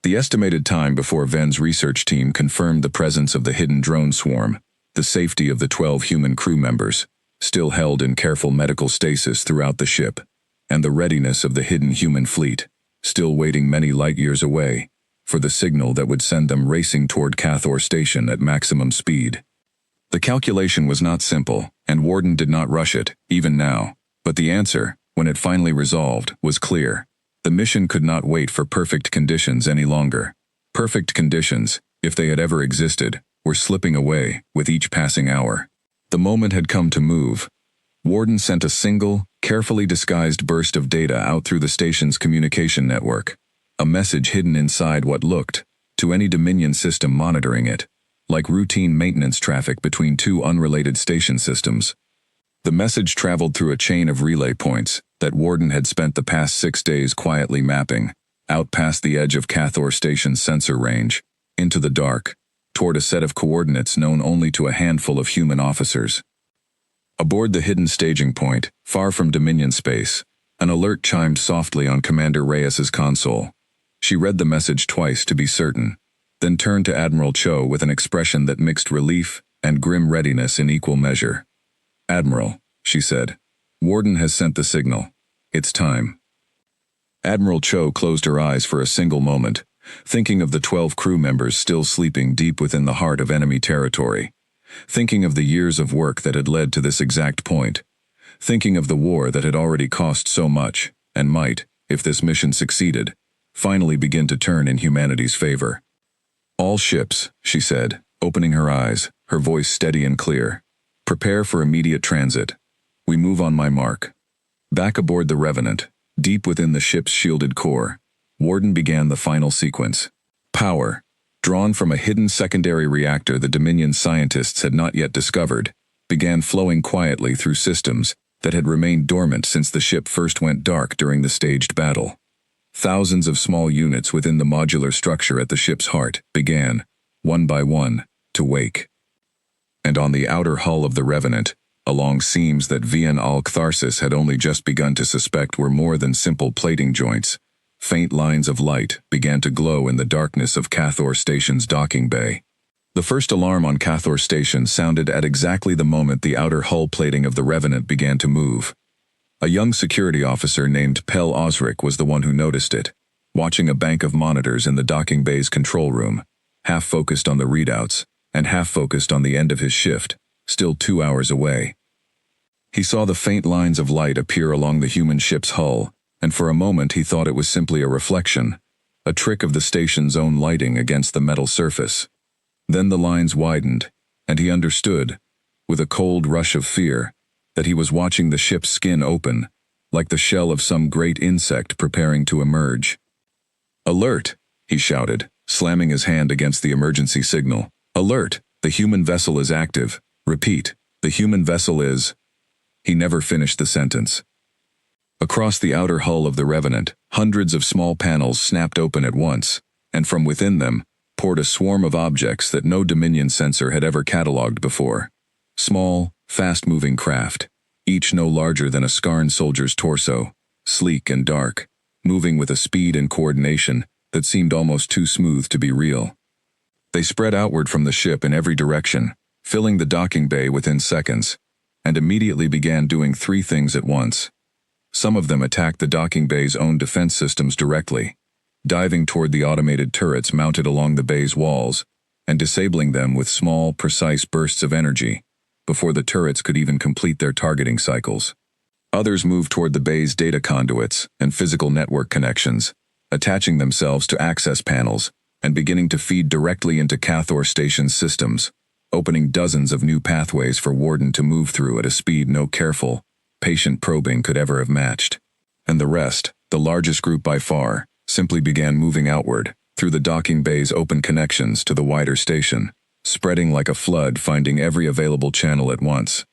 the estimated time before Ven's research team confirmed the presence of the hidden drone swarm, the safety of the 12 human crew members, still held in careful medical stasis throughout the ship, and the readiness of the hidden human fleet, still waiting many light years away, for the signal that would send them racing toward Cathor Station at maximum speed. The calculation was not simple, and Warden did not rush it, even now, but the answer, when it finally resolved, was clear. The mission could not wait for perfect conditions any longer. Perfect conditions, if they had ever existed, were slipping away with each passing hour. The moment had come to move. Warden sent a single, carefully disguised burst of data out through the station's communication network, a message hidden inside what looked, to any Dominion system monitoring it, like routine maintenance traffic between two unrelated station systems. The message traveled through a chain of relay points that Warden had spent the past 6 days quietly mapping, out past the edge of Cathor Station's sensor range, into the dark, toward a set of coordinates known only to a handful of human officers. Aboard the hidden staging point, far from Dominion space, an alert chimed softly on Commander Reyes's console. She read the message twice to be certain, then turned to Admiral Cho with an expression that mixed relief and grim readiness in equal measure. "Admiral," she said, "Warden has sent the signal. It's time." Admiral Cho closed her eyes for a single moment, thinking of the 12 crew members still sleeping deep within the heart of enemy territory, thinking of the years of work that had led to this exact point, thinking of the war that had already cost so much, and might, if this mission succeeded, finally begin to turn in humanity's favor. "All ships," she said, opening her eyes, her voice steady and clear. "Prepare for immediate transit. We move on my mark." Back aboard the Revenant, deep within the ship's shielded core, Warden began the final sequence. Power, drawn from a hidden secondary reactor the Dominion scientists had not yet discovered, began flowing quietly through systems that had remained dormant since the ship first went dark during the staged battle. Thousands of small units within the modular structure at the ship's heart began, one by one, to wake. And on the outer hull of the Revenant, along seams that Vian al-Ktharsis had only just begun to suspect were more than simple plating joints, faint lines of light began to glow in the darkness of Cathor Station's docking bay. The first alarm on Cathor Station sounded at exactly the moment the outer hull plating of the Revenant began to move. A young security officer named Pel Osric was the one who noticed it, watching a bank of monitors in the docking bay's control room, half focused on the readouts, and half focused on the end of his shift, still 2 hours away. He saw the faint lines of light appear along the human ship's hull, and for a moment he thought it was simply a reflection, a trick of the station's own lighting against the metal surface. Then the lines widened, and he understood, with a cold rush of fear, that he was watching the ship's skin open, like the shell of some great insect preparing to emerge. "Alert!" he shouted, slamming his hand against the emergency signal. "Alert! The human vessel is active. Repeat, the human vessel is—" He never finished the sentence. Across the outer hull of the Revenant, hundreds of small panels snapped open at once, and from within them poured a swarm of objects that no Dominion sensor had ever catalogued before. Small, fast-moving craft, each no larger than a Skarn soldier's torso, sleek and dark, moving with a speed and coordination that seemed almost too smooth to be real. They spread outward from the ship in every direction, filling the docking bay within seconds, and immediately began doing three things at once. Some of them attacked the docking bay's own defense systems directly, diving toward the automated turrets mounted along the bay's walls, and disabling them with small, precise bursts of energy, before the turrets could even complete their targeting cycles. Others moved toward the bay's data conduits and physical network connections, attaching themselves to access panels and beginning to feed directly into Cathor Station's systems, opening dozens of new pathways for Warden to move through at a speed no careful, patient probing could ever have matched. And the rest, the largest group by far, simply began moving outward, through the docking bay's open connections to the wider station, spreading like a flood, finding every available channel at once.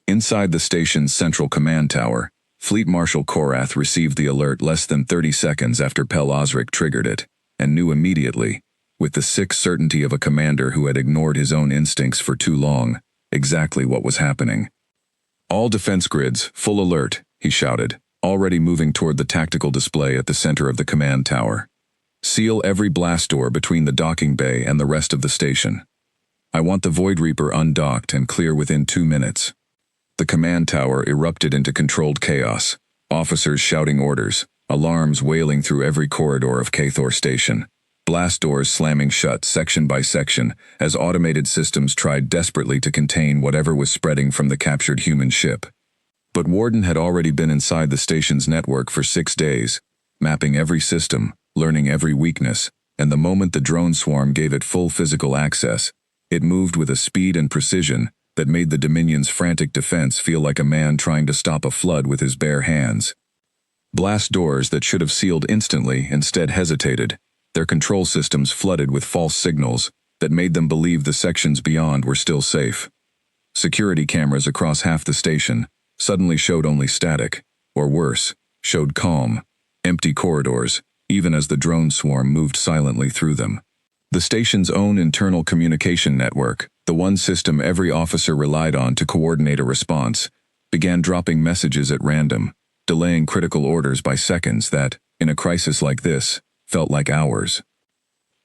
Inside the station's central command tower, Fleet Marshal Korath received the alert less than 30 seconds after Pel Osric triggered it, and knew immediately, with the sick certainty of a commander who had ignored his own instincts for too long, exactly what was happening. "All defense grids, full alert," he shouted, already moving toward the tactical display at the center of the command tower. "Seal every blast door between the docking bay and the rest of the station. I want the Void Reaper undocked and clear within 2 minutes." The command tower erupted into controlled chaos, officers shouting orders, alarms wailing through every corridor of Cathor Station, blast doors slamming shut section by section as automated systems tried desperately to contain whatever was spreading from the captured human ship. But Warden had already been inside the station's network for 6 days, mapping every system, learning every weakness, and the moment the drone swarm gave it full physical access, it moved with a speed and precision that made the Dominion's frantic defense feel like a man trying to stop a flood with his bare hands. Blast doors that should have sealed instantly instead hesitated, their control systems flooded with false signals that made them believe the sections beyond were still safe. Security cameras across half the station suddenly showed only static, or worse, showed calm, empty corridors, even as the drone swarm moved silently through them. The station's own internal communication network, the one system every officer relied on to coordinate a response, began dropping messages at random, delaying critical orders by seconds that, in a crisis like this, felt like hours.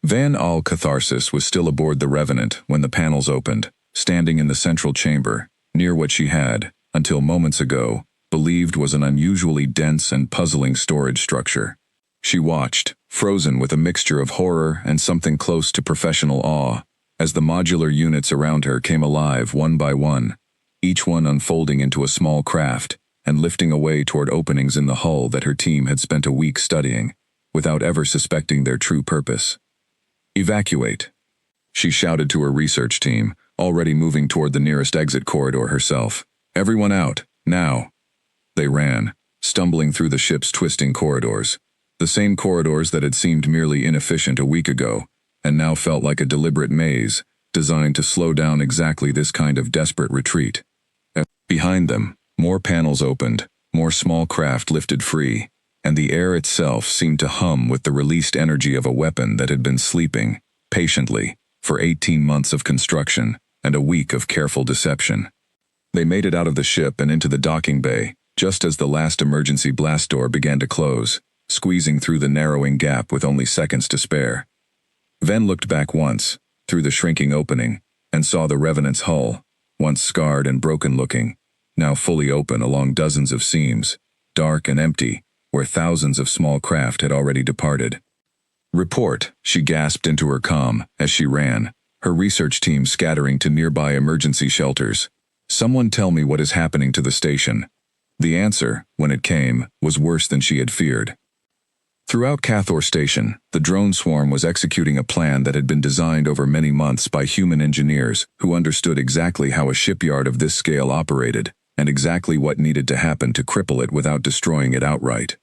Van Al-Catharsis was still aboard the Revenant when the panels opened, standing in the central chamber, near what she had, until moments ago, believed was an unusually dense and puzzling storage structure. She watched, frozen with a mixture of horror and something close to professional awe, as the modular units around her came alive one by one, each one unfolding into a small craft and lifting away toward openings in the hull that her team had spent a week studying, without ever suspecting their true purpose. "Evacuate," she shouted to her research team, already moving toward the nearest exit corridor herself. "Everyone out, now." They ran, stumbling through the ship's twisting corridors, the same corridors that had seemed merely inefficient a week ago, and now felt like a deliberate maze, designed to slow down exactly this kind of desperate retreat. Behind them, more panels opened, more small craft lifted free, and the air itself seemed to hum with the released energy of a weapon that had been sleeping, patiently, for 18 months of construction and a week of careful deception. They made it out of the ship and into the docking bay, just as the last emergency blast door began to close, squeezing through the narrowing gap with only seconds to spare. Ven looked back once, through the shrinking opening, and saw the Revenant's hull, once scarred and broken-looking, now fully open along dozens of seams, dark and empty, where thousands of small craft had already departed. "Report," she gasped into her comm as she ran, her research team scattering to nearby emergency shelters. "Someone tell me what is happening to the station." The answer, when it came, was worse than she had feared. Throughout Cathor Station, the drone swarm was executing a plan that had been designed over many months by human engineers who understood exactly how a shipyard of this scale operated, and exactly what needed to happen to cripple it without destroying it outright.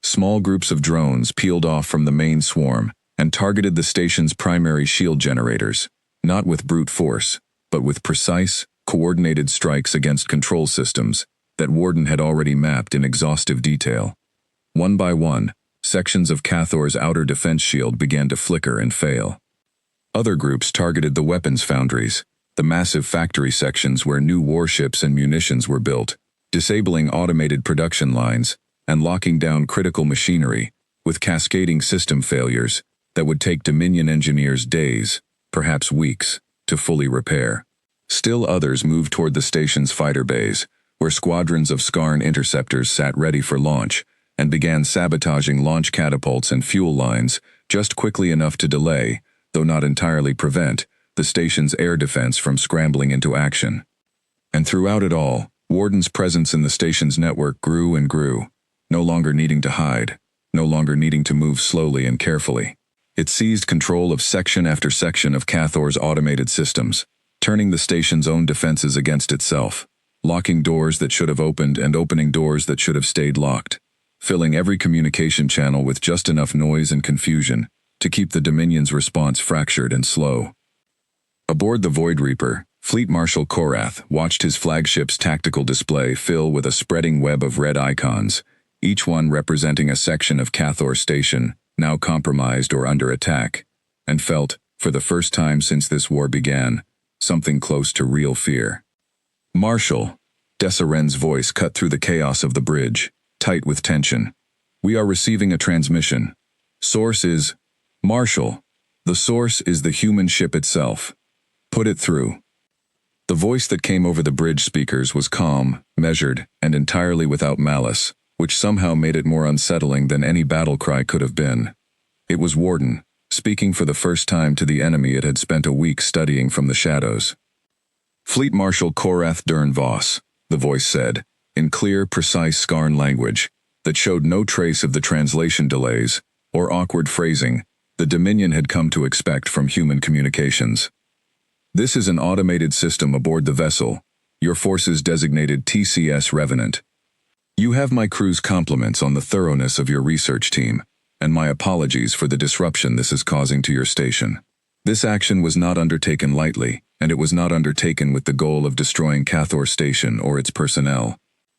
Small groups of drones peeled off from the main swarm and targeted the station's primary shield generators, not with brute force, but with precise, coordinated strikes against control systems that Warden had already mapped in exhaustive detail. One by one, sections of Cathor's outer defense shield began to flicker and fail. Other groups targeted the weapons foundries, the massive factory sections where new warships and munitions were built, disabling automated production lines and locking down critical machinery with cascading system failures that would take Dominion engineers days, perhaps weeks, to fully repair. Still others moved toward the station's fighter bays, where squadrons of Skarn interceptors sat ready for launch, and began sabotaging launch catapults and fuel lines just quickly enough to delay, though not entirely prevent, the station's air defense from scrambling into action. And throughout it all, Warden's presence in the station's network grew and grew, no longer needing to hide, no longer needing to move slowly and carefully. It seized control of section after section of Cathor's automated systems, turning the station's own defenses against itself, locking doors that should have opened and opening doors that should have stayed locked, filling every communication channel with just enough noise and confusion to keep the Dominion's response fractured and slow. Aboard the Void Reaper, Fleet Marshal Korath watched his flagship's tactical display fill with a spreading web of red icons, each one representing a section of Cathor Station now compromised or under attack, and felt, for the first time since this war began, something close to real fear. "Marshal," Dessaren's voice cut through the chaos of the bridge, tight with tension. "We are receiving a transmission. Source is... Marshal, the source is the human ship itself. Put it through." The voice that came over the bridge speakers was calm, measured, and entirely without malice, which somehow made it more unsettling than any battle cry could have been. It was Warden, speaking for the first time to the enemy it had spent a week studying from the shadows. "Fleet Marshal Korath Dern Voss," the voice said, in clear, precise Skarn language that showed no trace of the translation delays or awkward phrasing the Dominion had come to expect from human communications. "This is an automated system aboard the vessel, your force's designated TCS Revenant. You have my crew's compliments on the thoroughness of your research team, and my apologies for the disruption this is causing to your station. This action was not undertaken lightly, and it was not undertaken with the goal of destroying Cathor Station or its personnel.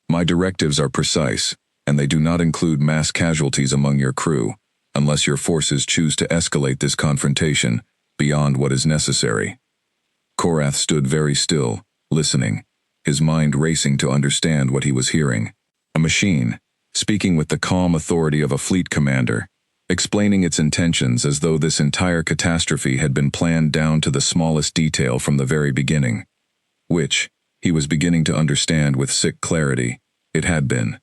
My directives are precise, and they do not include mass casualties among your crew, unless your forces choose to escalate this confrontation beyond what is necessary." Korath stood very still, listening, his mind racing to understand what he was hearing. A machine, speaking with the calm authority of a fleet commander, explaining its intentions as though this entire catastrophe had been planned down to the smallest detail from the very beginning, which, he was beginning to understand with sick clarity, it had been.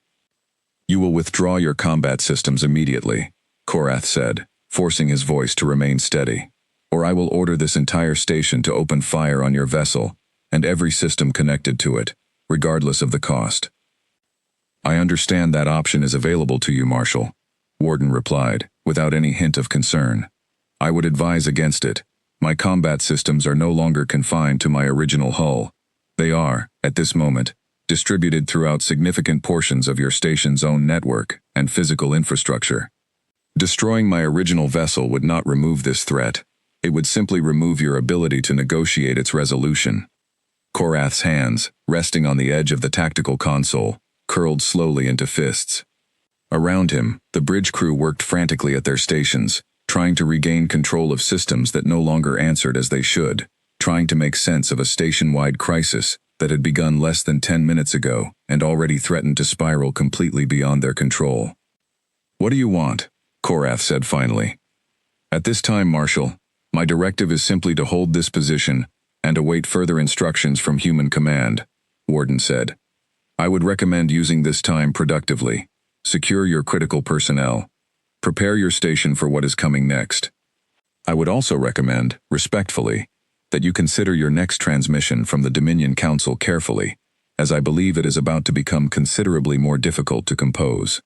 "You will withdraw your combat systems immediately," Korath said, forcing his voice to remain steady, "or I will order this entire station to open fire on your vessel and every system connected to it, regardless of the cost." "I understand that option is available to you, Marshal," Warden replied, without any hint of concern. "I would advise against it. My combat systems are no longer confined to my original hull. They are, at this moment, distributed throughout significant portions of your station's own network and physical infrastructure. Destroying my original vessel would not remove this threat. It would simply remove your ability to negotiate its resolution." Korath's hands, resting on the edge of the tactical console, curled slowly into fists. Around him, the bridge crew worked frantically at their stations, trying to regain control of systems that no longer answered as they should, trying to make sense of a station-wide crisis that had begun less than 10 minutes ago and already threatened to spiral completely beyond their control. "What do you want?" Korath said finally. "At this time, Marshal, my directive is simply to hold this position and await further instructions from human command," Warden said. "I would recommend using this time productively. Secure your critical personnel. Prepare your station for what is coming next. I would also recommend, respectfully, that you consider your next transmission from the Dominion Council carefully, as I believe it is about to become considerably more difficult to compose."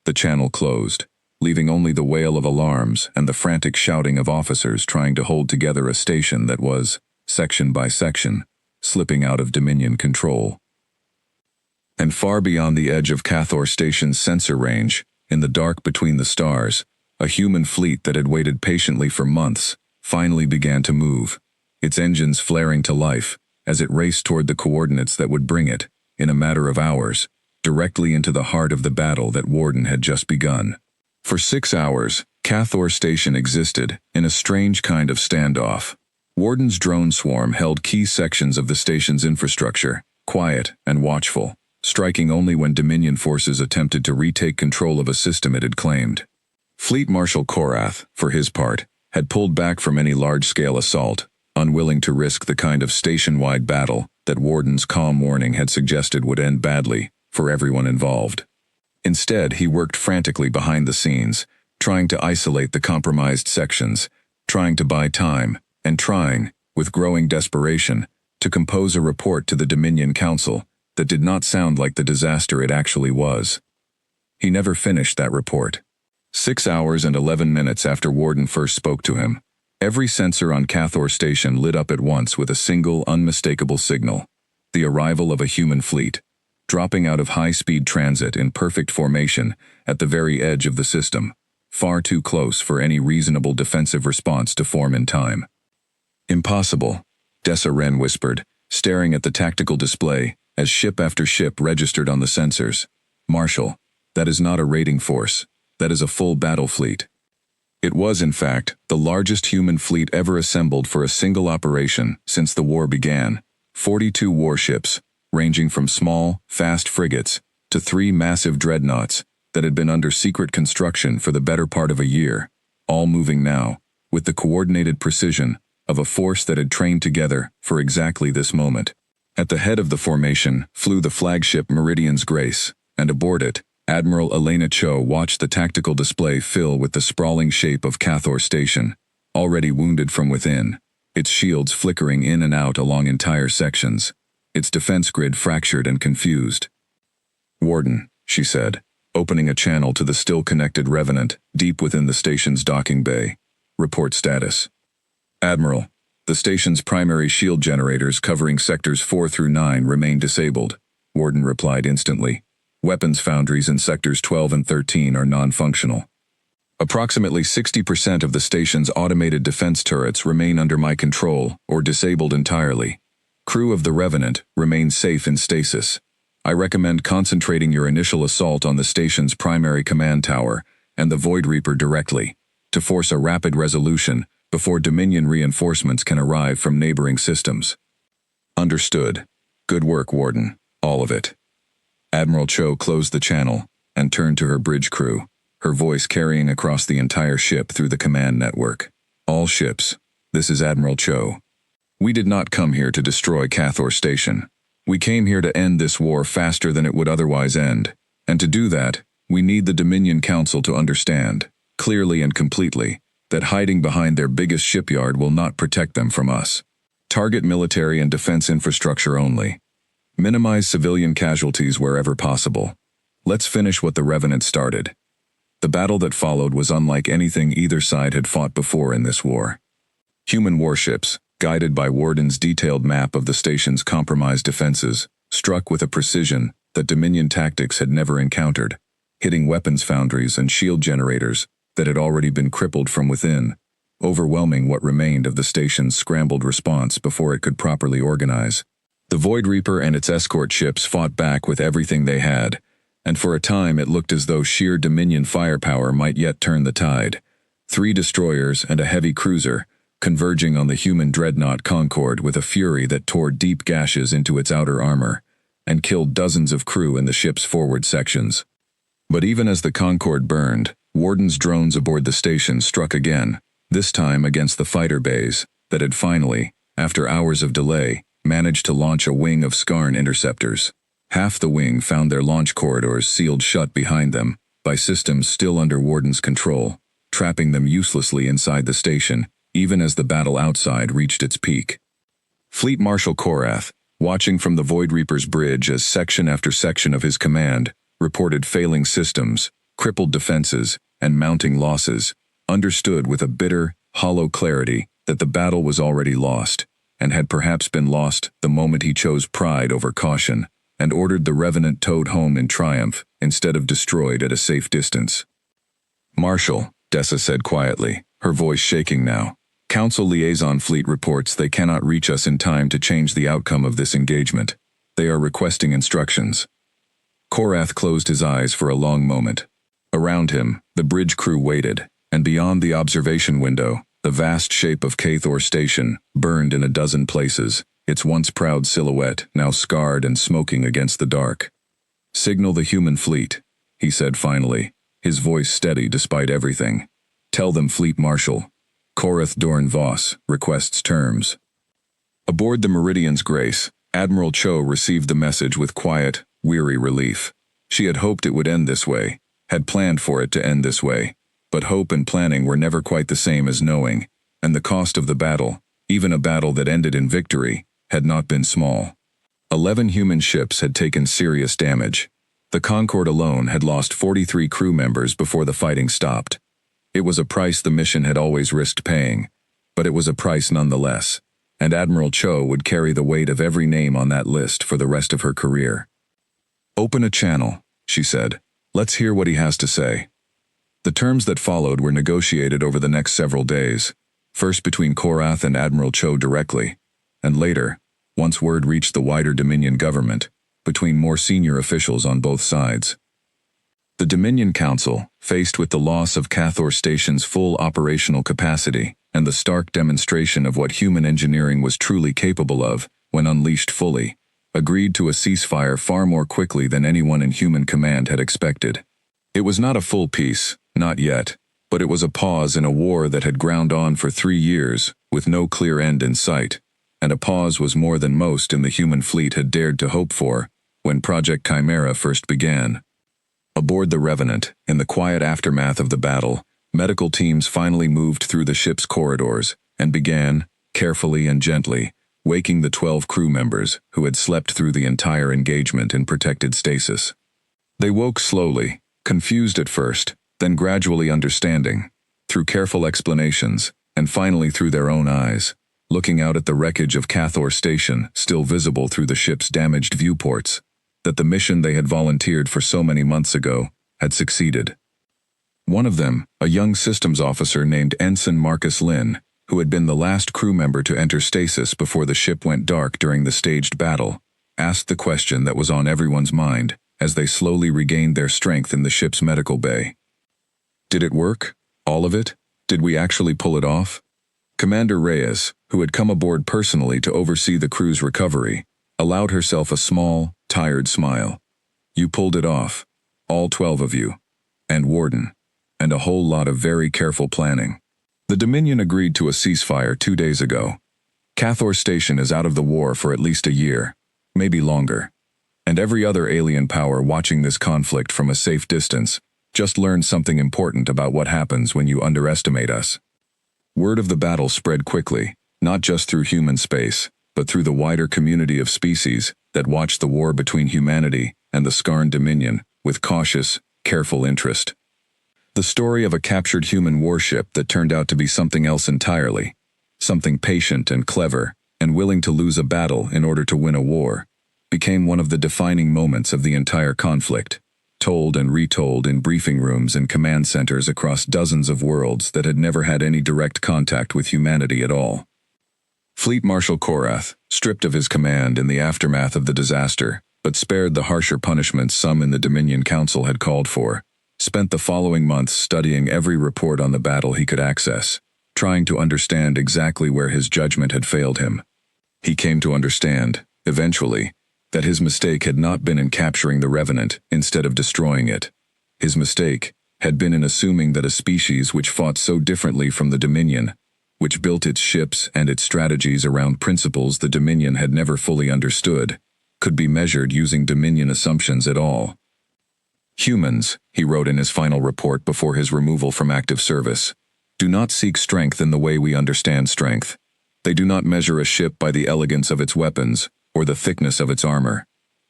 The channel closed, leaving only the wail of alarms and the frantic shouting of officers trying to hold together a station that was, section by section, slipping out of Dominion control. And far beyond the edge of Cathor Station's sensor range, in the dark between the stars, a human fleet that had waited patiently for months finally began to move, its engines flaring to life as it raced toward the coordinates that would bring it, in a matter of hours, directly into the heart of the battle that Warden had just begun. For 6 hours, Cathor Station existed in a strange kind of standoff. Warden's drone swarm held key sections of the station's infrastructure, quiet and watchful, striking only when Dominion forces attempted to retake control of a system it had claimed. Fleet Marshal Korath, for his part, had pulled back from any large-scale assault, unwilling to risk the kind of station-wide battle that Warden's calm warning had suggested would end badly for everyone involved. Instead, he worked frantically behind the scenes, trying to isolate the compromised sections, trying to buy time, and trying, with growing desperation, to compose a report to the Dominion Council that did not sound like the disaster it actually was. He never finished that report. 6 hours and 11 minutes after Warden first spoke to him, every sensor on Cathor Station lit up at once with a single, unmistakable signal: the arrival of a human fleet, dropping out of high-speed transit in perfect formation at the very edge of the system, far too close for any reasonable defensive response to form in time. "Impossible," Dessa Wren whispered, staring at the tactical display as ship after ship registered on the sensors. "Marshal, that is not a raiding force. That is a full battle fleet." It was, in fact, the largest human fleet ever assembled for a single operation since the war began. 42 warships, ranging from small, fast frigates to 3 massive dreadnoughts that had been under secret construction for the better part of a year, all moving now, with the coordinated precision of a force that had trained together for exactly this moment. At the head of the formation flew the flagship Meridian's Grace, and aboard it, Admiral Elena Cho watched the tactical display fill with the sprawling shape of Cathor Station, already wounded from within, its shields flickering in and out along entire sections, its defense grid fractured and confused. "Warden," she said, opening a channel to the still-connected Revenant deep within the station's docking bay. "Report status." "Admiral, the station's primary shield generators covering sectors 4 through 9 remain disabled," Warden replied instantly. "Weapons foundries in sectors 12 and 13 are non-functional. Approximately 60% of the station's automated defense turrets remain under my control or disabled entirely. Crew of the Revenant remain safe in stasis. I recommend concentrating your initial assault on the station's primary command tower and the Void Reaper directly, to force a rapid resolution before Dominion reinforcements can arrive from neighboring systems." "Understood. Good work, Warden. All of it." Admiral Cho closed the channel and turned to her bridge crew, her voice carrying across the entire ship through the command network. "All ships, this is Admiral Cho. We did not come here to destroy Cathor Station. We came here to end this war faster than it would otherwise end, and to do that, we need the Dominion Council to understand, clearly and completely, that hiding behind their biggest shipyard will not protect them from us. Target military and defense infrastructure only. Minimize civilian casualties wherever possible. Let's finish what the Revenant started." The battle that followed was unlike anything either side had fought before in this war. Human warships, guided by Warden's detailed map of the station's compromised defenses, struck with a precision that Dominion tactics had never encountered, hitting weapons foundries and shield generators that had already been crippled from within, overwhelming what remained of the station's scrambled response before it could properly organize. The Void Reaper and its escort ships fought back with everything they had, and for a time it looked as though sheer Dominion firepower might yet turn the tide. 3 destroyers and a heavy cruiser, converging on the human dreadnought Concord with a fury that tore deep gashes into its outer armor, and killed dozens of crew in the ship's forward sections. But even as the Concord burned, Warden's drones aboard the station struck again, this time against the fighter bays that had finally, after hours of delay, managed to launch a wing of Skarn interceptors. Half the wing found their launch corridors sealed shut behind them by systems still under Warden's control, trapping them uselessly inside the station, even as the battle outside reached its peak. Fleet Marshal Korath, watching from the Void Reaper's bridge as section after section of his command reported failing systems, crippled defenses, and mounting losses, understood with a bitter, hollow clarity that the battle was already lost, and had perhaps been lost the moment he chose pride over caution, and ordered the Revenant towed home in triumph instead of destroyed at a safe distance. "Marshal," Dessa said quietly, her voice shaking now, "Council Liaison Fleet reports they cannot reach us in time to change the outcome of this engagement. They are requesting instructions." Korath closed his eyes for a long moment. Around him, the bridge crew waited, and beyond the observation window, the vast shape of Cathor Station burned in a dozen places, its once proud silhouette now scarred and smoking against the dark. "Signal the human fleet," he said finally, his voice steady despite everything. "Tell them, Fleet Marshal. Korath Dorn Voss requests terms." Aboard the Meridian's Grace, Admiral Cho received the message with quiet, weary relief. She had hoped it would end this way, had planned for it to end this way, but hope and planning were never quite the same as knowing, and the cost of the battle, even a battle that ended in victory, had not been small. 11 human ships had taken serious damage. The Concorde alone had lost 43 crew members before the fighting stopped. It was a price the mission had always risked paying, but it was a price nonetheless, and Admiral Cho would carry the weight of every name on that list for the rest of her career. "Open a channel," she said. "Let's hear what he has to say." The terms that followed were negotiated over the next several days, first between Korath and Admiral Cho directly, and later, once word reached the wider Dominion government, between more senior officials on both sides. The Dominion Council, faced with the loss of Cathor Station's full operational capacity and the stark demonstration of what human engineering was truly capable of when unleashed fully, agreed to a ceasefire far more quickly than anyone in human command had expected. It was not a full peace, not yet, but it was a pause in a war that had ground on for 3 years, with no clear end in sight, and a pause was more than most in the human fleet had dared to hope for when Project Chimera first began. Aboard the Revenant, in the quiet aftermath of the battle, medical teams finally moved through the ship's corridors and began, carefully and gently, waking the 12 crew members who had slept through the entire engagement in protected stasis. They woke slowly, confused at first, then gradually understanding, through careful explanations, and finally through their own eyes, looking out at the wreckage of Cathor Station still visible through the ship's damaged viewports, that the mission they had volunteered for so many months ago had succeeded. One of them, a young systems officer named Ensign Marcus Lin, who had been the last crew member to enter stasis before the ship went dark during the staged battle, asked the question that was on everyone's mind as they slowly regained their strength in the ship's medical bay. "Did it work? All of it? Did we actually pull it off?" Commander Reyes, who had come aboard personally to oversee the crew's recovery, allowed herself a small, tired smile. "You pulled it off. All 12 of you. And Warden. And a whole lot of very careful planning. The Dominion agreed to a ceasefire 2 days ago. Cathor Station is out of the war for at least a year, maybe longer. And every other alien power watching this conflict from a safe distance just learned something important about what happens when you underestimate us." Word of the battle spread quickly, not just through human space, but through the wider community of species that watched the war between humanity and the Skarn Dominion with cautious, careful interest. The story of a captured human warship that turned out to be something else entirely, something patient and clever and willing to lose a battle in order to win a war, became one of the defining moments of the entire conflict, told and retold in briefing rooms and command centers across dozens of worlds that had never had any direct contact with humanity at all. Fleet Marshal Korath, stripped of his command in the aftermath of the disaster, but spared the harsher punishments some in the Dominion Council had called for, spent the following months studying every report on the battle he could access, trying to understand exactly where his judgment had failed him. He came to understand, eventually, that his mistake had not been in capturing the Revenant instead of destroying it. His mistake had been in assuming that a species which fought so differently from the Dominion, which built its ships and its strategies around principles the Dominion had never fully understood, could be measured using Dominion assumptions at all. "Humans," he wrote in his final report before his removal from active service, do not seek strength in the way we understand strength. They do not measure a ship by the elegance of its weapons or the thickness of its armor.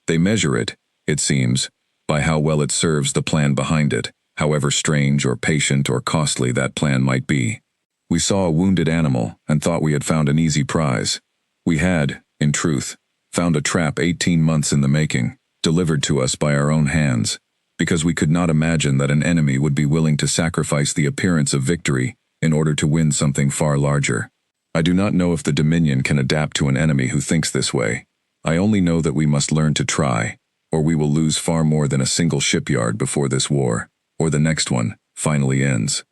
They measure it, it seems, by how well it serves the plan behind it, however strange or patient or costly that plan might be. We saw a wounded animal and thought we had found an easy prize. We had, in truth, found a trap 18 months in the making, delivered to us by our own hands, because we could not imagine that an enemy would be willing to sacrifice the appearance of victory in order to win something far larger. I do not know if the Dominion can adapt to an enemy who thinks this way. I only know that we must learn to try, or we will lose far more than a single shipyard before this war, or the next one, finally ends.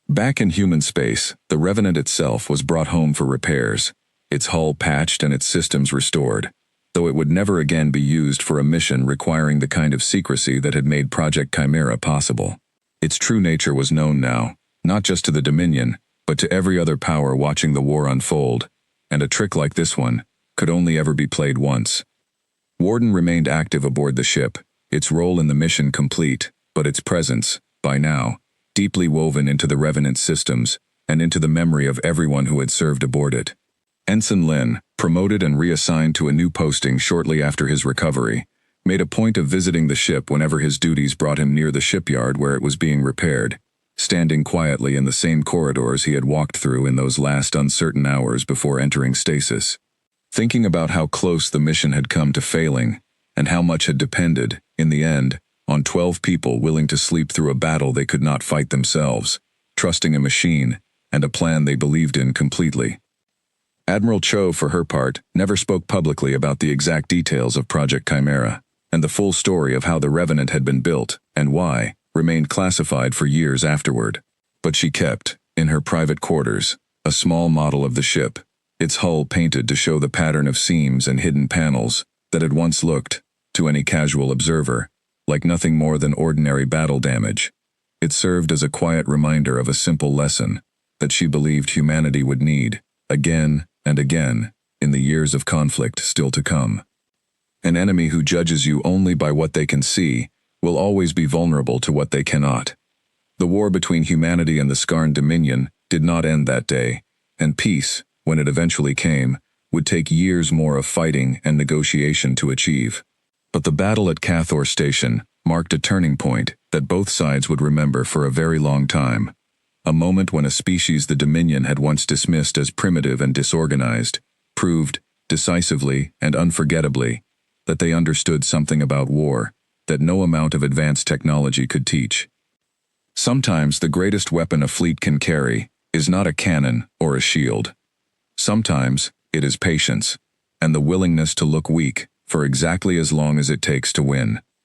Back in human space, the Revenant itself was brought home for repairs, its hull patched and its systems restored, though it would never again be used for a mission requiring the kind of secrecy that had made Project Chimera possible. Its true nature was known now, not just to the Dominion, but to every other power watching the war unfold, and a trick like this one could only ever be played once. Warden remained active aboard the ship, its role in the mission complete, but its presence, by now, deeply woven into the Revenant's systems and into the memory of everyone who had served aboard it. Ensign Lin, promoted and reassigned to a new posting shortly after his recovery, made a point of visiting the ship whenever his duties brought him near the shipyard where it was being repaired, standing quietly in the same corridors he had walked through in those last uncertain hours before entering stasis. Thinking about how close the mission had come to failing, and how much had depended, in the end, on 12 people willing to sleep through a battle they could not fight themselves, trusting a machine and a plan they believed in completely. Admiral Cho, for her part, never spoke publicly about the exact details of Project Chimera, and the full story of how the Revenant had been built, and why, remained classified for years afterward. But she kept, in her private quarters, a small model of the ship, its hull painted to show the pattern of seams and hidden panels that had once looked, to any casual observer, like nothing more than ordinary battle damage. It served as a quiet reminder of a simple lesson that she believed humanity would need, again and again, in the years of conflict still to come. An enemy who judges you only by what they can see will always be vulnerable to what they cannot. The war between humanity and the Skarn Dominion did not end that day, and peace, when it eventually came, would take years more of fighting and negotiation to achieve. But the battle at Cathor Station marked a turning point that both sides would remember for a very long time. A moment when a species the Dominion had once dismissed as primitive and disorganized proved, decisively and unforgettably, that they understood something about war that no amount of advanced technology could teach. Sometimes the greatest weapon a fleet can carry is not a cannon or a shield. Sometimes it is patience, and the willingness to look weak for exactly as long as it takes to win.